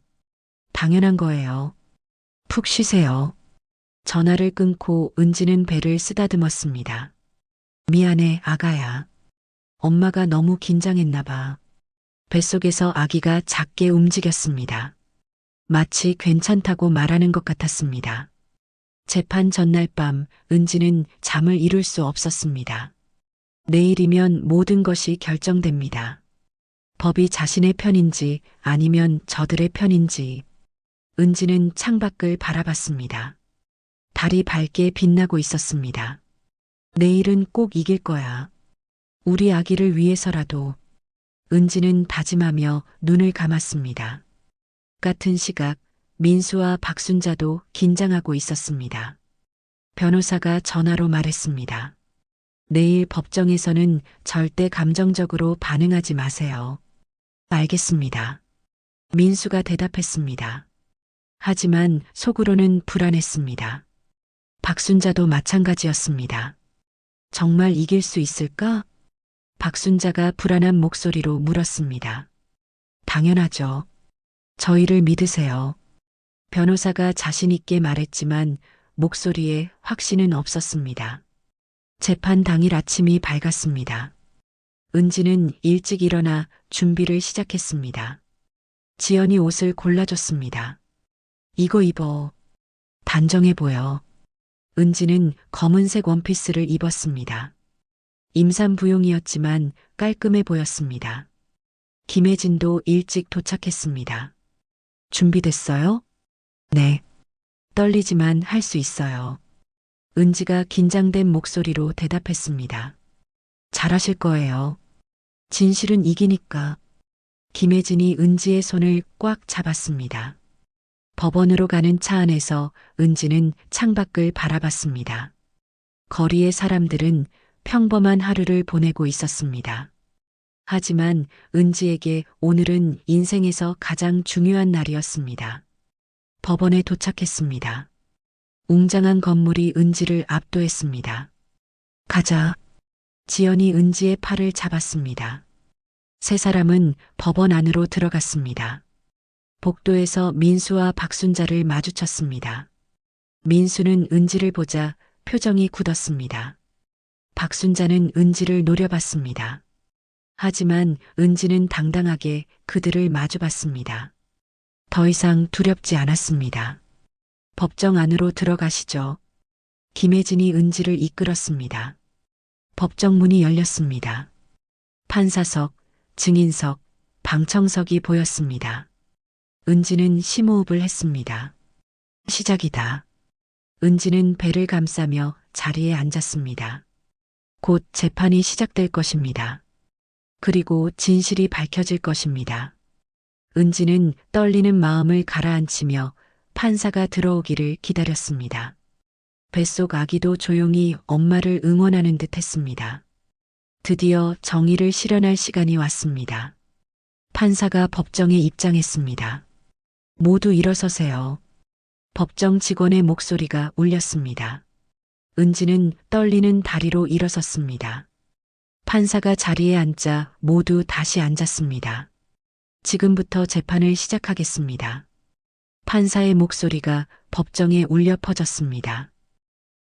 당연한 거예요. 푹 쉬세요. 전화를 끊고 은지는 배를 쓰다듬었습니다. 미안해, 아가야. 엄마가 너무 긴장했나 봐. 뱃속에서 아기가 작게 움직였습니다. 마치 괜찮다고 말하는 것 같았습니다. 재판 전날 밤 은지는 잠을 이룰 수 없었습니다. 내일이면 모든 것이 결정됩니다. 법이 자신의 편인지 아니면 저들의 편인지. 은지는 창밖을 바라봤습니다. 달이 밝게 빛나고 있었습니다. 내일은 꼭 이길 거야. 우리 아기를 위해서라도. 은지는 다짐하며 눈을 감았습니다. 같은 시각 민수와 박순자도 긴장하고 있었습니다. 변호사가 전화로 말했습니다. 내일 법정에서는 절대 감정적으로 반응하지 마세요. 알겠습니다. 민수가 대답했습니다. 하지만 속으로는 불안했습니다. 박순자도 마찬가지였습니다. 정말 이길 수 있을까? 박순자가 불안한 목소리로 물었습니다. 당연하죠. 저희를 믿으세요. 변호사가 자신 있게 말했지만 목소리에 확신은 없었습니다. 재판 당일 아침이 밝았습니다. 은지는 일찍 일어나 준비를 시작했습니다. 지연이 옷을 골라줬습니다. 이거 입어. 단정해 보여. 은지는 검은색 원피스를 입었습니다. 임산부용이었지만 깔끔해 보였습니다. 김혜진도 일찍 도착했습니다. 준비됐어요? 네. 떨리지만 할 수 있어요. 은지가 긴장된 목소리로 대답했습니다. 잘하실 거예요. 진실은 이기니까. 김혜진이 은지의 손을 꽉 잡았습니다. 법원으로 가는 차 안에서 은지는 창밖을 바라봤습니다. 거리의 사람들은 평범한 하루를 보내고 있었습니다. 하지만 은지에게 오늘은 인생에서 가장 중요한 날이었습니다. 법원에 도착했습니다. 웅장한 건물이 은지를 압도했습니다. 가자. 지연이 은지의 팔을 잡았습니다. 세 사람은 법원 안으로 들어갔습니다. 복도에서 민수와 박순자를 마주쳤습니다. 민수는 은지를 보자 표정이 굳었습니다. 박순자는 은지를 노려봤습니다. 하지만 은지는 당당하게 그들을 마주봤습니다. 더 이상 두렵지 않았습니다. 법정 안으로 들어가시죠. 김혜진이 은지를 이끌었습니다. 법정 문이 열렸습니다. 판사석, 증인석, 방청석이 보였습니다. 은지는 심호흡을 했습니다. 시작이다. 은지는 배를 감싸며 자리에 앉았습니다. 곧 재판이 시작될 것입니다. 그리고 진실이 밝혀질 것입니다. 은지는 떨리는 마음을 가라앉히며 판사가 들어오기를 기다렸습니다. 뱃속 아기도 조용히 엄마를 응원하는 듯 했습니다. 드디어 정의를 실현할 시간이 왔습니다. 판사가 법정에 입장했습니다. 모두 일어서세요. 법정 직원의 목소리가 울렸습니다. 은지는 떨리는 다리로 일어섰습니다. 판사가 자리에 앉자 모두 다시 앉았습니다. 지금부터 재판을 시작하겠습니다. 판사의 목소리가 법정에 울려 퍼졌습니다.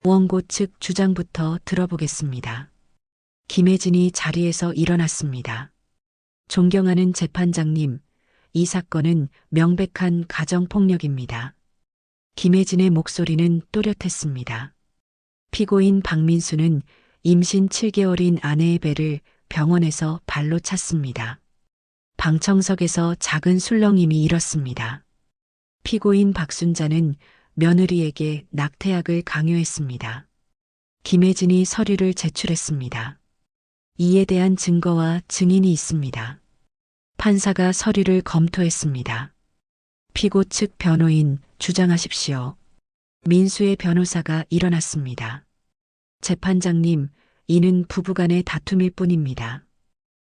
원고 측 주장부터 들어보겠습니다. 김혜진이 자리에서 일어났습니다. 존경하는 재판장님, 이 사건은 명백한 가정폭력입니다. 김혜진의 목소리는 또렷했습니다. 피고인 박민수는 임신 7개월인 아내의 배를 병원에서 발로 찼습니다. 방청석에서 작은 술렁임이 일었습니다. 피고인 박순자는 며느리에게 낙태약을 강요했습니다. 김혜진이 서류를 제출했습니다. 이에 대한 증거와 증인이 있습니다. 판사가 서류를 검토했습니다. 피고 측 변호인 주장하십시오. 민수의 변호사가 일어났습니다. 재판장님, 이는 부부간의 다툼일 뿐입니다.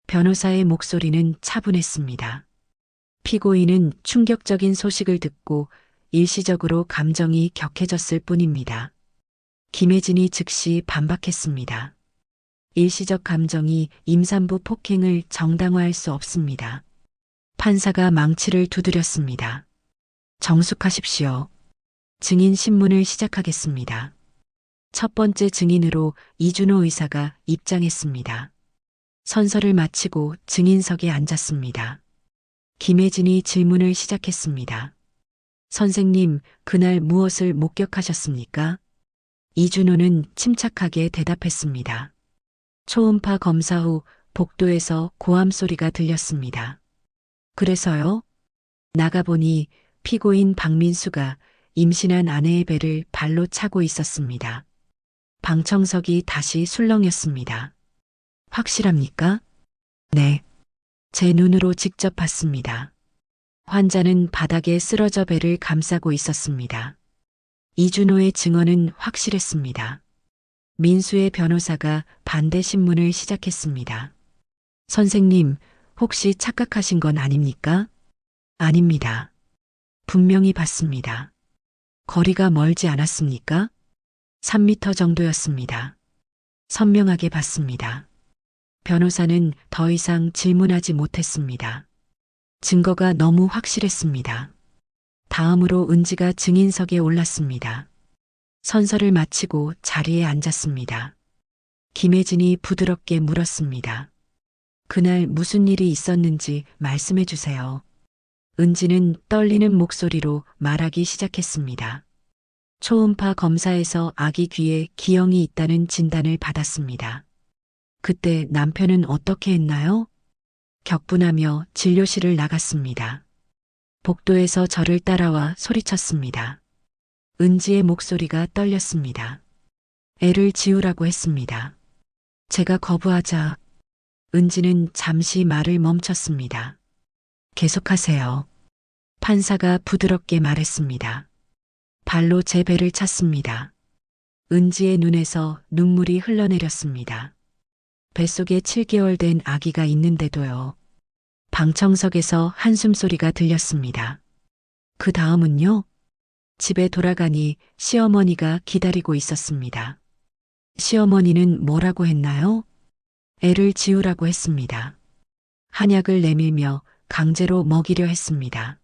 변호사의 목소리는 차분했습니다. 피고인은 충격적인 소식을 듣고 일시적으로 감정이 격해졌을 뿐입니다. 김혜진이 즉시 반박했습니다. 일시적 감정이 임산부 폭행을 정당화할 수 없습니다. 판사가 망치를 두드렸습니다. 정숙하십시오. 증인 신문을 시작하겠습니다. 첫 번째 증인으로 이준호 의사가 입장했습니다. 선서를 마치고 증인석에 앉았습니다. 김혜진이 질문을 시작했습니다. 선생님, 그날 무엇을 목격하셨습니까? 이준호는 침착하게 대답했습니다. 초음파 검사 후 복도에서 고함 소리가 들렸습니다. 그래서요? 나가보니 피고인 박민수가 임신한 아내의 배를 발로 차고 있었습니다. 방청석이 다시 술렁였습니다. 확실합니까? 네. 제 눈으로 직접 봤습니다. 환자는 바닥에 쓰러져 배를 감싸고 있었습니다. 이준호의 증언은 확실했습니다. 민수의 변호사가 반대 신문을 시작했습니다. 선생님, 혹시 착각하신 건 아닙니까? 아닙니다. 분명히 봤습니다. 거리가 멀지 않았습니까? 3미터 정도였습니다. 선명하게 봤습니다. 변호사는 더 이상 질문하지 못했습니다. 증거가 너무 확실했습니다. 다음으로 은지가 증인석에 올랐습니다. 선서를 마치고 자리에 앉았습니다. 김혜진이 부드럽게 물었습니다. 그날 무슨 일이 있었는지 말씀해 주세요. 은지는 떨리는 목소리로 말하기 시작했습니다. 초음파 검사에서 아기 귀에 기형이 있다는 진단을 받았습니다. 그때 남편은 어떻게 했나요? 격분하며 진료실을 나갔습니다. 복도에서 저를 따라와 소리쳤습니다. 은지의 목소리가 떨렸습니다. 애를 지우라고 했습니다. 제가 거부하자 은지는 잠시 말을 멈췄습니다. 계속하세요. 판사가 부드럽게 말했습니다. 발로 제 배를 찼습니다. 은지의 눈에서 눈물이 흘러내렸습니다. 뱃속에 7개월 된 아기가 있는데도요. 방청석에서 한숨 소리가 들렸습니다. 그 다음은요? 집에 돌아가니 시어머니가 기다리고 있었습니다. 시어머니는 뭐라고 했나요? 애를 지우라고 했습니다. 한약을 내밀며 강제로 먹이려 했습니다.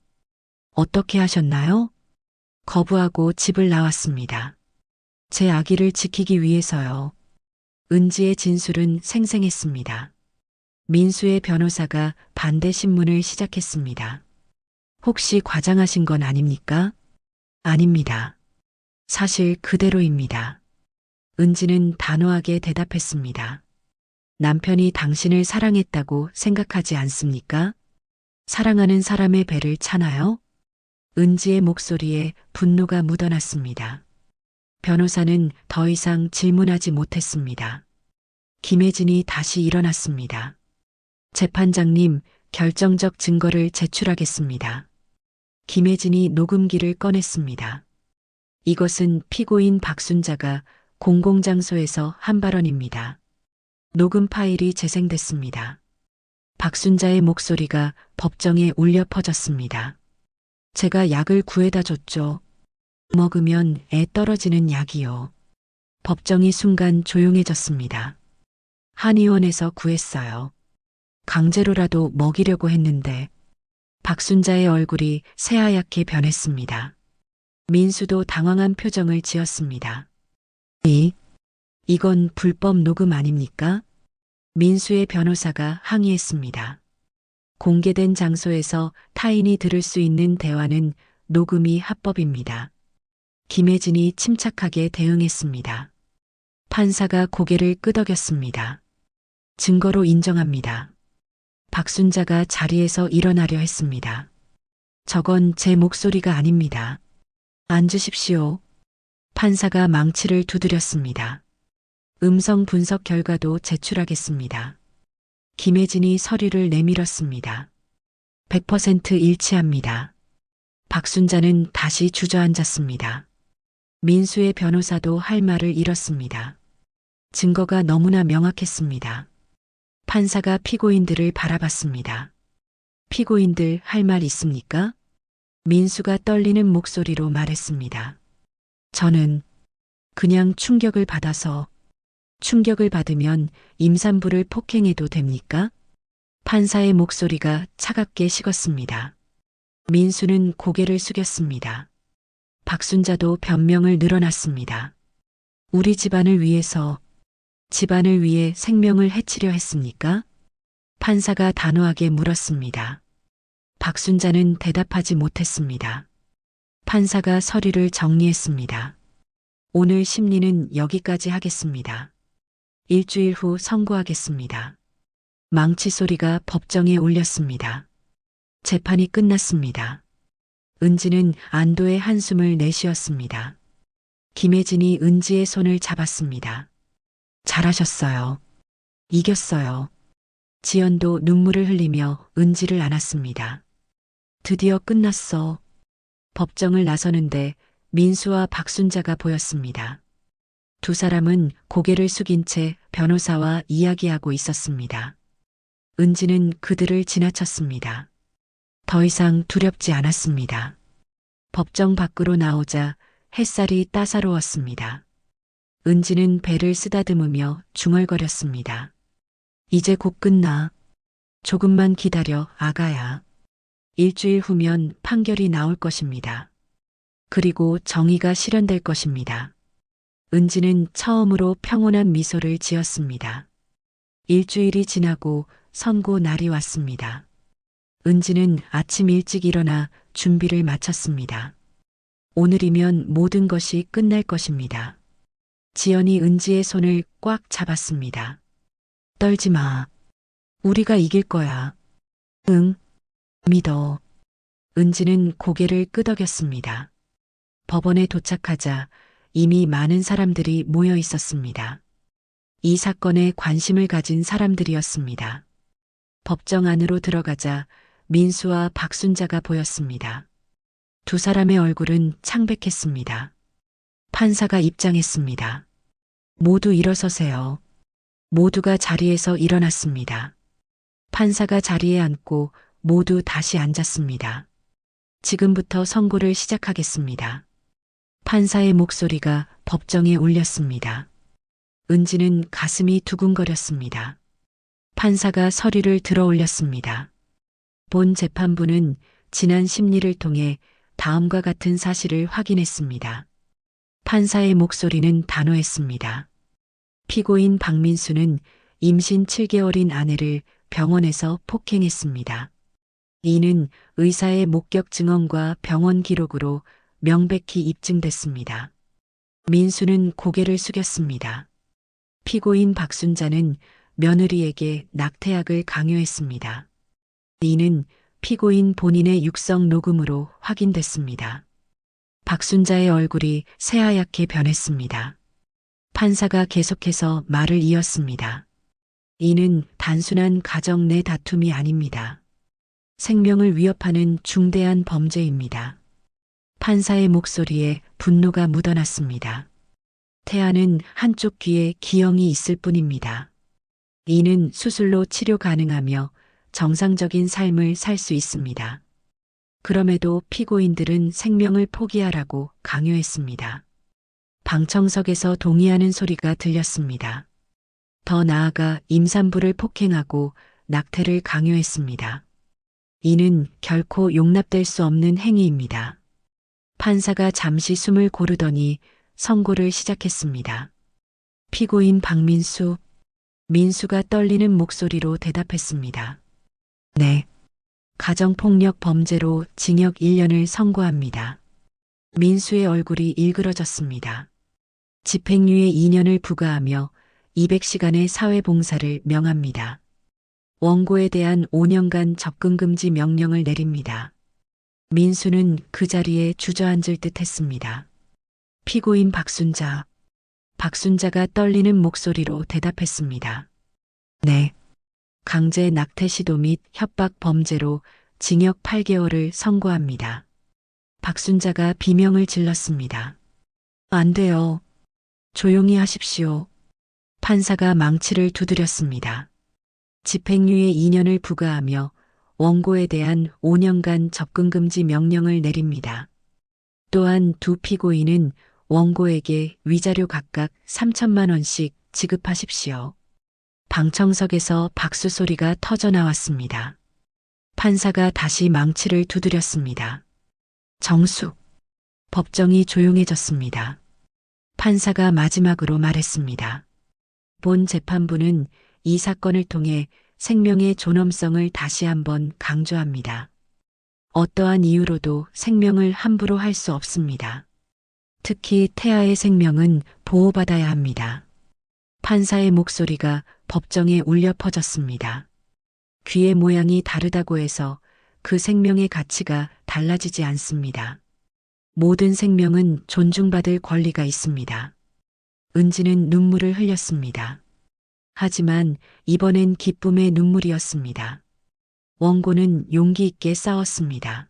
어떻게 하셨나요? 거부하고 집을 나왔습니다. 제 아기를 지키기 위해서요. 은지의 진술은 생생했습니다. 민수의 변호사가 반대 신문을 시작했습니다. 혹시 과장하신 건 아닙니까? 아닙니다. 사실 그대로입니다. 은지는 단호하게 대답했습니다. 남편이 당신을 사랑했다고 생각하지 않습니까? 사랑하는 사람의 배를 차나요? 은지의 목소리에 분노가 묻어났습니다. 변호사는 더 이상 질문하지 못했습니다. 김혜진이 다시 일어났습니다. 재판장님, 결정적 증거를 제출하겠습니다. 김혜진이 녹음기를 꺼냈습니다. 이것은 피고인 박순자가 공공장소에서 한 발언입니다. 녹음 파일이 재생됐습니다. 박순자의 목소리가 법정에 울려 퍼졌습니다. 제가 약을 구해다 줬죠. 먹으면 애 떨어지는 약이요. 법정이 순간 조용해졌습니다. 한의원에서 구했어요. 강제로라도 먹이려고 했는데 박순자의 얼굴이 새하얗게 변했습니다. 민수도 당황한 표정을 지었습니다. 이건 불법 녹음 아닙니까? 민수의 변호사가 항의했습니다. 공개된 장소에서 타인이 들을 수 있는 대화는 녹음이 합법입니다. 김혜진이 침착하게 대응했습니다. 판사가 고개를 끄덕였습니다. 증거로 인정합니다. 박순자가 자리에서 일어나려 했습니다. 저건 제 목소리가 아닙니다. 앉으십시오. 판사가 망치를 두드렸습니다. 음성 분석 결과도 제출하겠습니다. 김혜진이 서류를 내밀었습니다. 100% 일치합니다. 박순자는 다시 주저앉았습니다. 민수의 변호사도 할 말을 잃었습니다. 증거가 너무나 명확했습니다. 판사가 피고인들을 바라봤습니다. 피고인들 할 말 있습니까? 민수가 떨리는 목소리로 말했습니다. 저는 그냥 충격을 받으면 임산부를 폭행해도 됩니까? 판사의 목소리가 차갑게 식었습니다. 민수는 고개를 숙였습니다. 박순자도 변명을 늘어놨습니다. 우리 집안을 위해 생명을 해치려 했습니까? 판사가 단호하게 물었습니다. 박순자는 대답하지 못했습니다. 판사가 서류를 정리했습니다. 오늘 심리는 여기까지 하겠습니다. 일주일 후 선고하겠습니다. 망치 소리가 법정에 울렸습니다. 재판이 끝났습니다. 은지는 안도의 한숨을 내쉬었습니다. 김혜진이 은지의 손을 잡았습니다. 잘하셨어요. 이겼어요. 지연도 눈물을 흘리며 은지를 안았습니다. 드디어 끝났어. 법정을 나서는데 민수와 박순자가 보였습니다. 두 사람은 고개를 숙인 채 변호사와 이야기하고 있었습니다. 은지는 그들을 지나쳤습니다. 더 이상 두렵지 않았습니다. 법정 밖으로 나오자 햇살이 따사로웠습니다. 은지는 배를 쓰다듬으며 중얼거렸습니다. 이제 곧 끝나. 조금만 기다려, 아가야. 일주일 후면 판결이 나올 것입니다. 그리고 정의가 실현될 것입니다. 은지는 처음으로 평온한 미소를 지었습니다. 일주일이 지나고 선고 날이 왔습니다. 은지는 아침 일찍 일어나 준비를 마쳤습니다. 오늘이면 모든 것이 끝날 것입니다. 지연이 은지의 손을 꽉 잡았습니다. 떨지 마. 우리가 이길 거야. 응, 믿어. 은지는 고개를 끄덕였습니다. 법원에 도착하자 이미 많은 사람들이 모여 있었습니다. 이 사건에 관심을 가진 사람들이었습니다. 법정 안으로 들어가자 민수와 박순자가 보였습니다. 두 사람의 얼굴은 창백했습니다. 판사가 입장했습니다. 모두 일어서세요. 모두가 자리에서 일어났습니다. 판사가 자리에 앉고 모두 다시 앉았습니다. 지금부터 선고를 시작하겠습니다. 판사의 목소리가 법정에 울렸습니다. 은지는 가슴이 두근거렸습니다. 판사가 서류를 들어 올렸습니다. 본 재판부는 지난 심리를 통해 다음과 같은 사실을 확인했습니다. 판사의 목소리는 단호했습니다. 피고인 박민수는 임신 7개월인 아내를 병원에서 폭행했습니다. 이는 의사의 목격 증언과 병원 기록으로 명백히 입증됐습니다. 민수는 고개를 숙였습니다. 피고인 박순자는 며느리에게 낙태약을 강요했습니다. 이는 피고인 본인의 육성 녹음으로 확인됐습니다. 박순자의 얼굴이 새하얗게 변했습니다. 판사가 계속해서 말을 이었습니다. 이는 단순한 가정 내 다툼이 아닙니다. 생명을 위협하는 중대한 범죄입니다. 판사의 목소리에 분노가 묻어났습니다. 태아는 한쪽 귀에 기형이 있을 뿐입니다. 이는 수술로 치료 가능하며 정상적인 삶을 살 수 있습니다. 그럼에도 피고인들은 생명을 포기하라고 강요했습니다. 방청석에서 동의하는 소리가 들렸습니다. 더 나아가 임산부를 폭행하고 낙태를 강요했습니다. 이는 결코 용납될 수 없는 행위입니다. 판사가 잠시 숨을 고르더니 선고를 시작했습니다. 피고인 박민수, 민수가 떨리는 목소리로 대답했습니다. 네. 가정폭력 범죄로 징역 1년을 선고합니다. 민수의 얼굴이 일그러졌습니다. 집행유예 2년을 부과하며 200시간의 사회봉사를 명합니다. 원고에 대한 5년간 접근금지 명령을 내립니다. 민수는 그 자리에 주저앉을 듯 했습니다. 피고인 박순자가 떨리는 목소리로 대답했습니다. 네. 강제 낙태 시도 및 협박 범죄로 징역 8개월을 선고합니다. 박순자가 비명을 질렀습니다. 안 돼요. 조용히 하십시오. 판사가 망치를 두드렸습니다. 집행유예 2년을 부과하며 원고에 대한 5년간 접근금지 명령을 내립니다. 또한 두 피고인은 원고에게 위자료 각각 3천만 원씩 지급하십시오. 방청석에서 박수 소리가 터져 나왔습니다. 판사가 다시 망치를 두드렸습니다. 정숙. 법정이 조용해졌습니다. 판사가 마지막으로 말했습니다. 본 재판부는 이 사건을 통해 생명의 존엄성을 다시 한번 강조합니다. 어떠한 이유로도 생명을 함부로 할 수 없습니다. 특히 태아의 생명은 보호받아야 합니다. 판사의 목소리가 법정에 울려 퍼졌습니다. 귀의 모양이 다르다고 해서 그 생명의 가치가 달라지지 않습니다. 모든 생명은 존중받을 권리가 있습니다. 은지는 눈물을 흘렸습니다. 하지만 이번엔 기쁨의 눈물이었습니다. 원고는 용기 있게 싸웠습니다.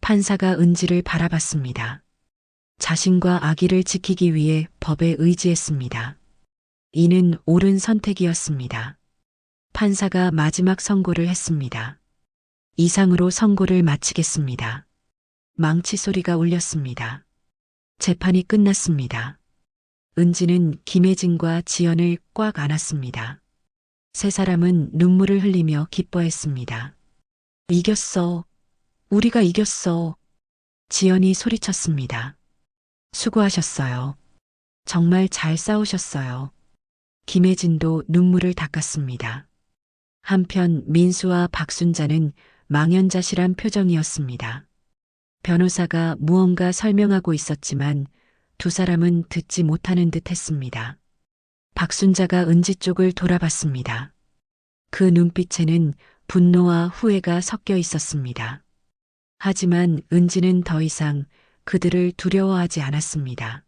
판사가 은지를 바라봤습니다. 자신과 아기를 지키기 위해 법에 의지했습니다. 이는 옳은 선택이었습니다. 판사가 마지막 선고를 했습니다. 이상으로 선고를 마치겠습니다. 망치 소리가 울렸습니다. 재판이 끝났습니다. 은지는 김혜진과 지연을 꽉 안았습니다. 세 사람은 눈물을 흘리며 기뻐했습니다. 이겼어. 우리가 이겼어. 지연이 소리쳤습니다. 수고하셨어요. 정말 잘 싸우셨어요. 김혜진도 눈물을 닦았습니다. 한편 민수와 박순자는 망연자실한 표정이었습니다. 변호사가 무언가 설명하고 있었지만 두 사람은 듣지 못하는 듯 했습니다. 박순자가 은지 쪽을 돌아봤습니다. 그 눈빛에는 분노와 후회가 섞여 있었습니다. 하지만 은지는 더 이상 그들을 두려워하지 않았습니다.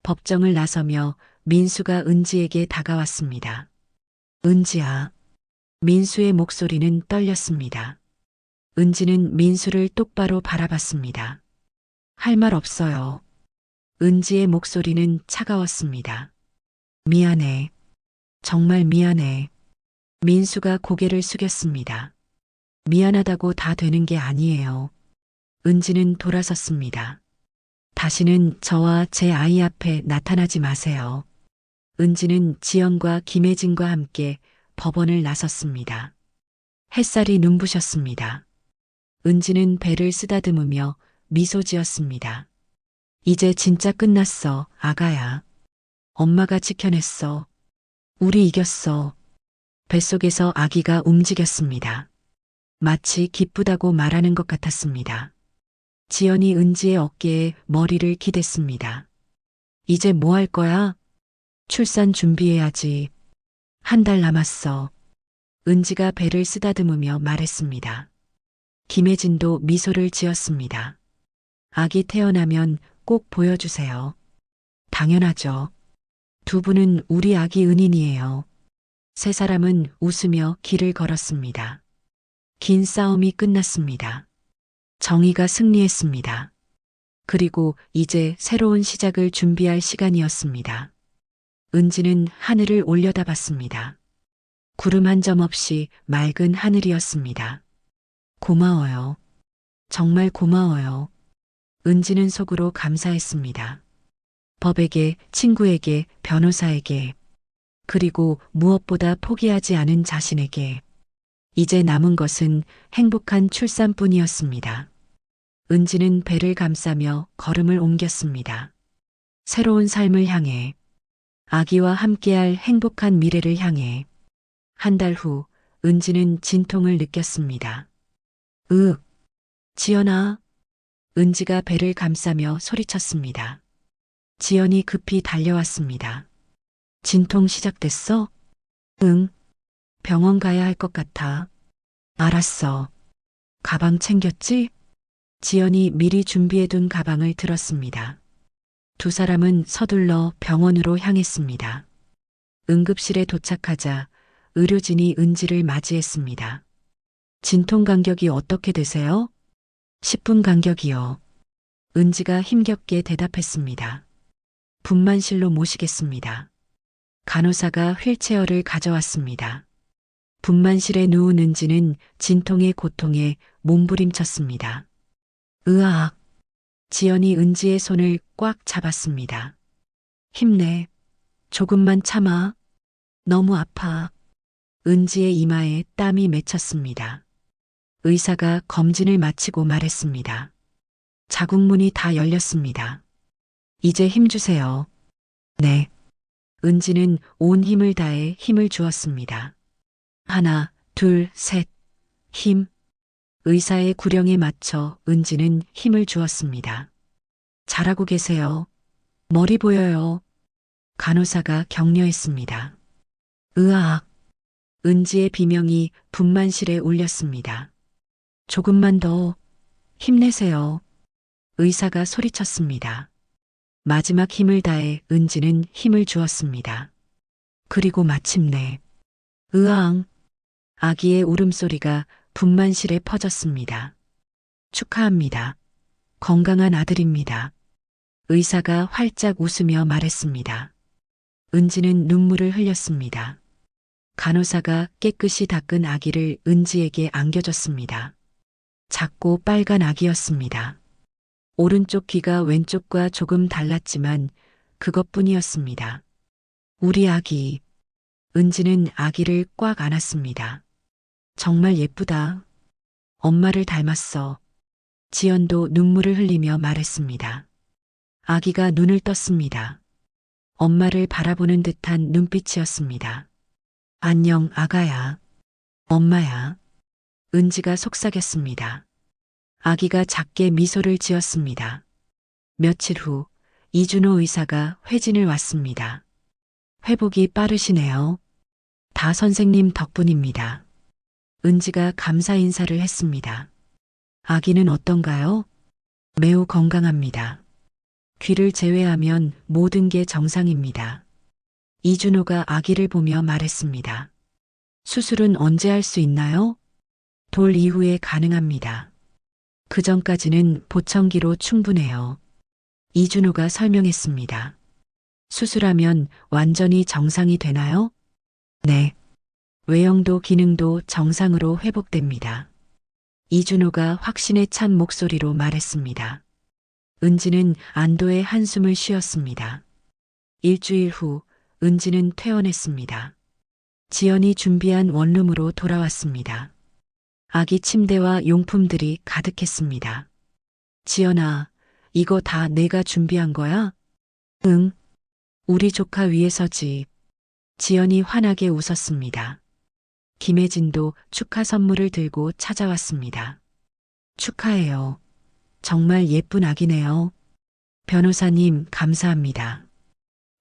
법정을 나서며 민수가 은지에게 다가왔습니다. 은지야. 민수의 목소리는 떨렸습니다. 은지는 민수를 똑바로 바라봤습니다. 할 말 없어요. 은지의 목소리는 차가웠습니다. 미안해. 정말 미안해. 민수가 고개를 숙였습니다. 미안하다고 다 되는 게 아니에요. 은지는 돌아섰습니다. 다시는 저와 제 아이 앞에 나타나지 마세요. 은지는 지연과 김혜진과 함께 법원을 나섰습니다. 햇살이 눈부셨습니다. 은지는 배를 쓰다듬으며 미소 지었습니다. 이제 진짜 끝났어, 아가야. 엄마가 지켜냈어. 우리 이겼어. 뱃속에서 아기가 움직였습니다. 마치 기쁘다고 말하는 것 같았습니다. 지연이 은지의 어깨에 머리를 기댔습니다. 이제 뭐 할 거야? 출산 준비해야지. 한 달 남았어. 은지가 배를 쓰다듬으며 말했습니다. 김혜진도 미소를 지었습니다. 아기 태어나면 꼭 보여주세요. 당연하죠. 두 분은 우리 아기 은인이에요. 세 사람은 웃으며 길을 걸었습니다. 긴 싸움이 끝났습니다. 정의가 승리했습니다. 그리고 이제 새로운 시작을 준비할 시간이었습니다. 은지는 하늘을 올려다봤습니다. 구름 한 점 없이 맑은 하늘이었습니다. 고마워요. 정말 고마워요. 은지는 속으로 감사했습니다. 법에게, 친구에게, 변호사에게, 그리고 무엇보다 포기하지 않은 자신에게. 이제 남은 것은 행복한 출산뿐이었습니다. 은지는 배를 감싸며 걸음을 옮겼습니다. 새로운 삶을 향해, 아기와 함께할 행복한 미래를 향해. 한 달 후, 은지는 진통을 느꼈습니다. 지연아. 은지가 배를 감싸며 소리쳤습니다. 지연이 급히 달려왔습니다. 진통 시작됐어? 응. 병원 가야 할 것 같아. 알았어. 가방 챙겼지? 지연이 미리 준비해둔 가방을 들었습니다. 두 사람은 서둘러 병원으로 향했습니다. 응급실에 도착하자 의료진이 은지를 맞이했습니다. 진통 간격이 어떻게 되세요? 10분 간격이요. 은지가 힘겹게 대답했습니다. 분만실로 모시겠습니다. 간호사가 휠체어를 가져왔습니다. 분만실에 누운 은지는 진통의 고통에 몸부림쳤습니다. 으악. 지연이 은지의 손을 꽉 잡았습니다. 힘내. 조금만 참아. 너무 아파. 은지의 이마에 땀이 맺혔습니다. 의사가 검진을 마치고 말했습니다. 자궁문이 다 열렸습니다. 이제 힘주세요. 네. 은지는 온 힘을 다해 힘을 주었습니다. 하나, 둘, 셋. 힘. 의사의 구령에 맞춰 은지는 힘을 주었습니다. 잘하고 계세요. 머리 보여요. 간호사가 격려했습니다. 으악. 은지의 비명이 분만실에 울렸습니다. 조금만 더 힘내세요. 의사가 소리쳤습니다. 마지막 힘을 다해 은지는 힘을 주었습니다. 그리고 마침내 으앙. 아기의 울음소리가 분만실에 퍼졌습니다. 축하합니다. 건강한 아들입니다. 의사가 활짝 웃으며 말했습니다. 은지는 눈물을 흘렸습니다. 간호사가 깨끗이 닦은 아기를 은지에게 안겨줬습니다. 작고 빨간 아기였습니다. 오른쪽 귀가 왼쪽과 조금 달랐지만 그것뿐이었습니다. 우리 아기. 은지는 아기를 꽉 안았습니다. 정말 예쁘다. 엄마를 닮았어. 지연도 눈물을 흘리며 말했습니다. 아기가 눈을 떴습니다. 엄마를 바라보는 듯한 눈빛이었습니다. 안녕, 아가야. 엄마야. 은지가 속삭였습니다. 아기가 작게 미소를 지었습니다. 며칠 후 이준호 의사가 회진을 왔습니다. 회복이 빠르시네요. 다 선생님 덕분입니다. 은지가 감사 인사를 했습니다. 아기는 어떤가요? 매우 건강합니다. 귀를 제외하면 모든 게 정상입니다. 이준호가 아기를 보며 말했습니다. 수술은 언제 할 수 있나요? 돌 이후에 가능합니다. 그 전까지는 보청기로 충분해요. 이준호가 설명했습니다. 수술하면 완전히 정상이 되나요? 네. 외형도 기능도 정상으로 회복됩니다. 이준호가 확신에 찬 목소리로 말했습니다. 은지는 안도의 한숨을 쉬었습니다. 일주일 후 은지는 퇴원했습니다. 지연이 준비한 원룸으로 돌아왔습니다. 아기 침대와 용품들이 가득했습니다. 지연아, 이거 다 내가 준비한 거야? 응. 우리 조카 위해서지. 지연이 환하게 웃었습니다. 김혜진도 축하 선물을 들고 찾아왔습니다. 축하해요. 정말 예쁜 아기네요. 변호사님, 감사합니다.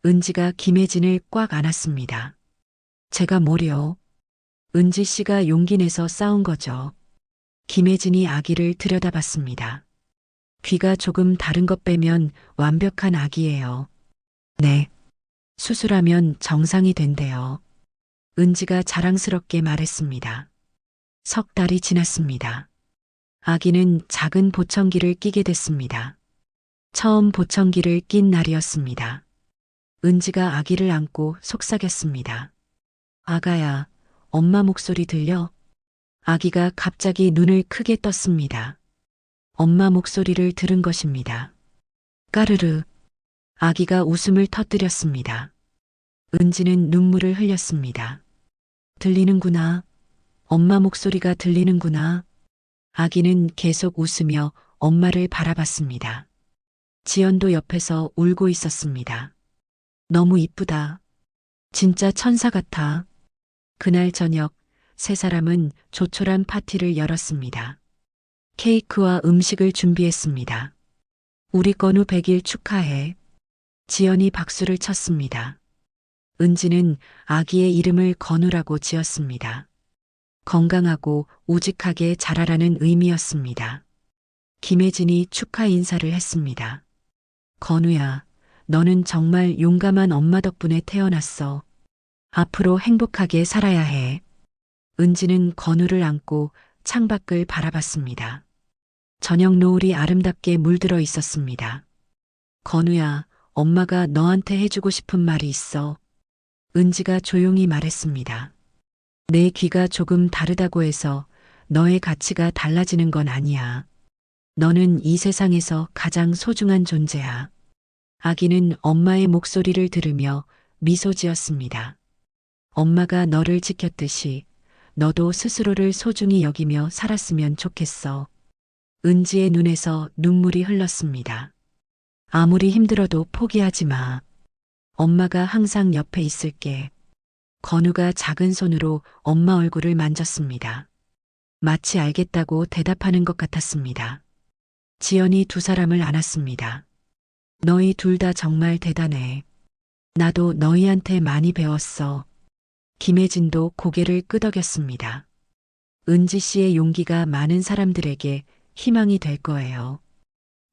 은지가 김혜진을 꽉 안았습니다. 제가 뭐려? 은지 씨가 용기 내서 싸운 거죠. 김혜진이 아기를 들여다봤습니다. 귀가 조금 다른 것 빼면 완벽한 아기예요. 네. 수술하면 정상이 된대요. 은지가 자랑스럽게 말했습니다. 석 달이 지났습니다. 아기는 작은 보청기를 끼게 됐습니다. 처음 보청기를 낀 날이었습니다. 은지가 아기를 안고 속삭였습니다. 아가야, 엄마 목소리 들려? 아기가 갑자기 눈을 크게 떴습니다. 엄마 목소리를 들은 것입니다. 까르르. 아기가 웃음을 터뜨렸습니다. 은지는 눈물을 흘렸습니다. 들리는구나. 엄마 목소리가 들리는구나. 아기는 계속 웃으며 엄마를 바라봤습니다. 지연도 옆에서 울고 있었습니다. 너무 이쁘다. 진짜 천사 같아. 그날 저녁 세 사람은 조촐한 파티를 열었습니다. 케이크와 음식을 준비했습니다. 우리 건우 100일 축하해. 지연이 박수를 쳤습니다. 은지는 아기의 이름을 건우라고 지었습니다. 건강하고 우직하게 자라라는 의미였습니다. 김혜진이 축하 인사를 했습니다. 건우야, 너는 정말 용감한 엄마 덕분에 태어났어. 앞으로 행복하게 살아야 해. 은지는 건우를 안고 창밖을 바라봤습니다. 저녁 노을이 아름답게 물들어 있었습니다. 건우야, 엄마가 너한테 해주고 싶은 말이 있어. 은지가 조용히 말했습니다. 내 귀가 조금 다르다고 해서 너의 가치가 달라지는 건 아니야. 너는 이 세상에서 가장 소중한 존재야. 아기는 엄마의 목소리를 들으며 미소 지었습니다. 엄마가 너를 지켰듯이 너도 스스로를 소중히 여기며 살았으면 좋겠어. 은지의 눈에서 눈물이 흘렀습니다. 아무리 힘들어도 포기하지 마. 엄마가 항상 옆에 있을게. 건우가 작은 손으로 엄마 얼굴을 만졌습니다. 마치 알겠다고 대답하는 것 같았습니다. 지연이 두 사람을 안았습니다. 너희 둘 다 정말 대단해. 나도 너희한테 많이 배웠어. 김혜진도 고개를 끄덕였습니다. 은지 씨의 용기가 많은 사람들에게 희망이 될 거예요.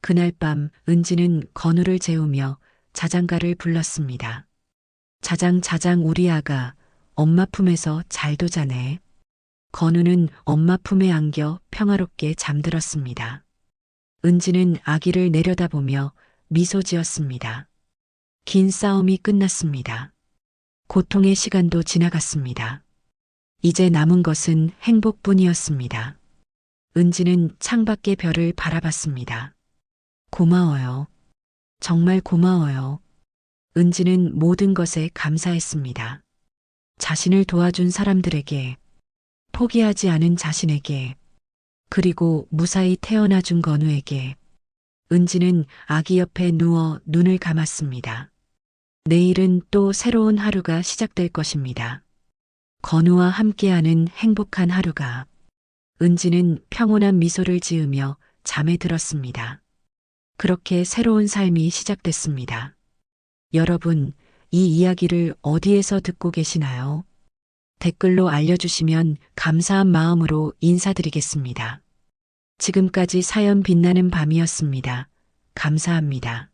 그날 밤 은지는 건우를 재우며 자장가를 불렀습니다. 자장 자장 우리 아가 엄마 품에서 잘도 자네. 건우는 엄마 품에 안겨 평화롭게 잠들었습니다. 은지는 아기를 내려다보며 미소 지었습니다. 긴 싸움이 끝났습니다. 고통의 시간도 지나갔습니다. 이제 남은 것은 행복뿐이었습니다. 은지는 창밖의 별을 바라봤습니다. 고마워요. 정말 고마워요. 은지는 모든 것에 감사했습니다. 자신을 도와준 사람들에게, 포기하지 않은 자신에게, 그리고 무사히 태어나 준 건우에게. 은지는 아기 옆에 누워 눈을 감았습니다. 내일은 또 새로운 하루가 시작될 것입니다. 건우와 함께하는 행복한 하루가. 은지는 평온한 미소를 지으며 잠에 들었습니다. 그렇게 새로운 삶이 시작됐습니다. 여러분, 이 이야기를 어디에서 듣고 계시나요? 댓글로 알려주시면 감사한 마음으로 인사드리겠습니다. 지금까지 사연 빛나는 밤이었습니다. 감사합니다.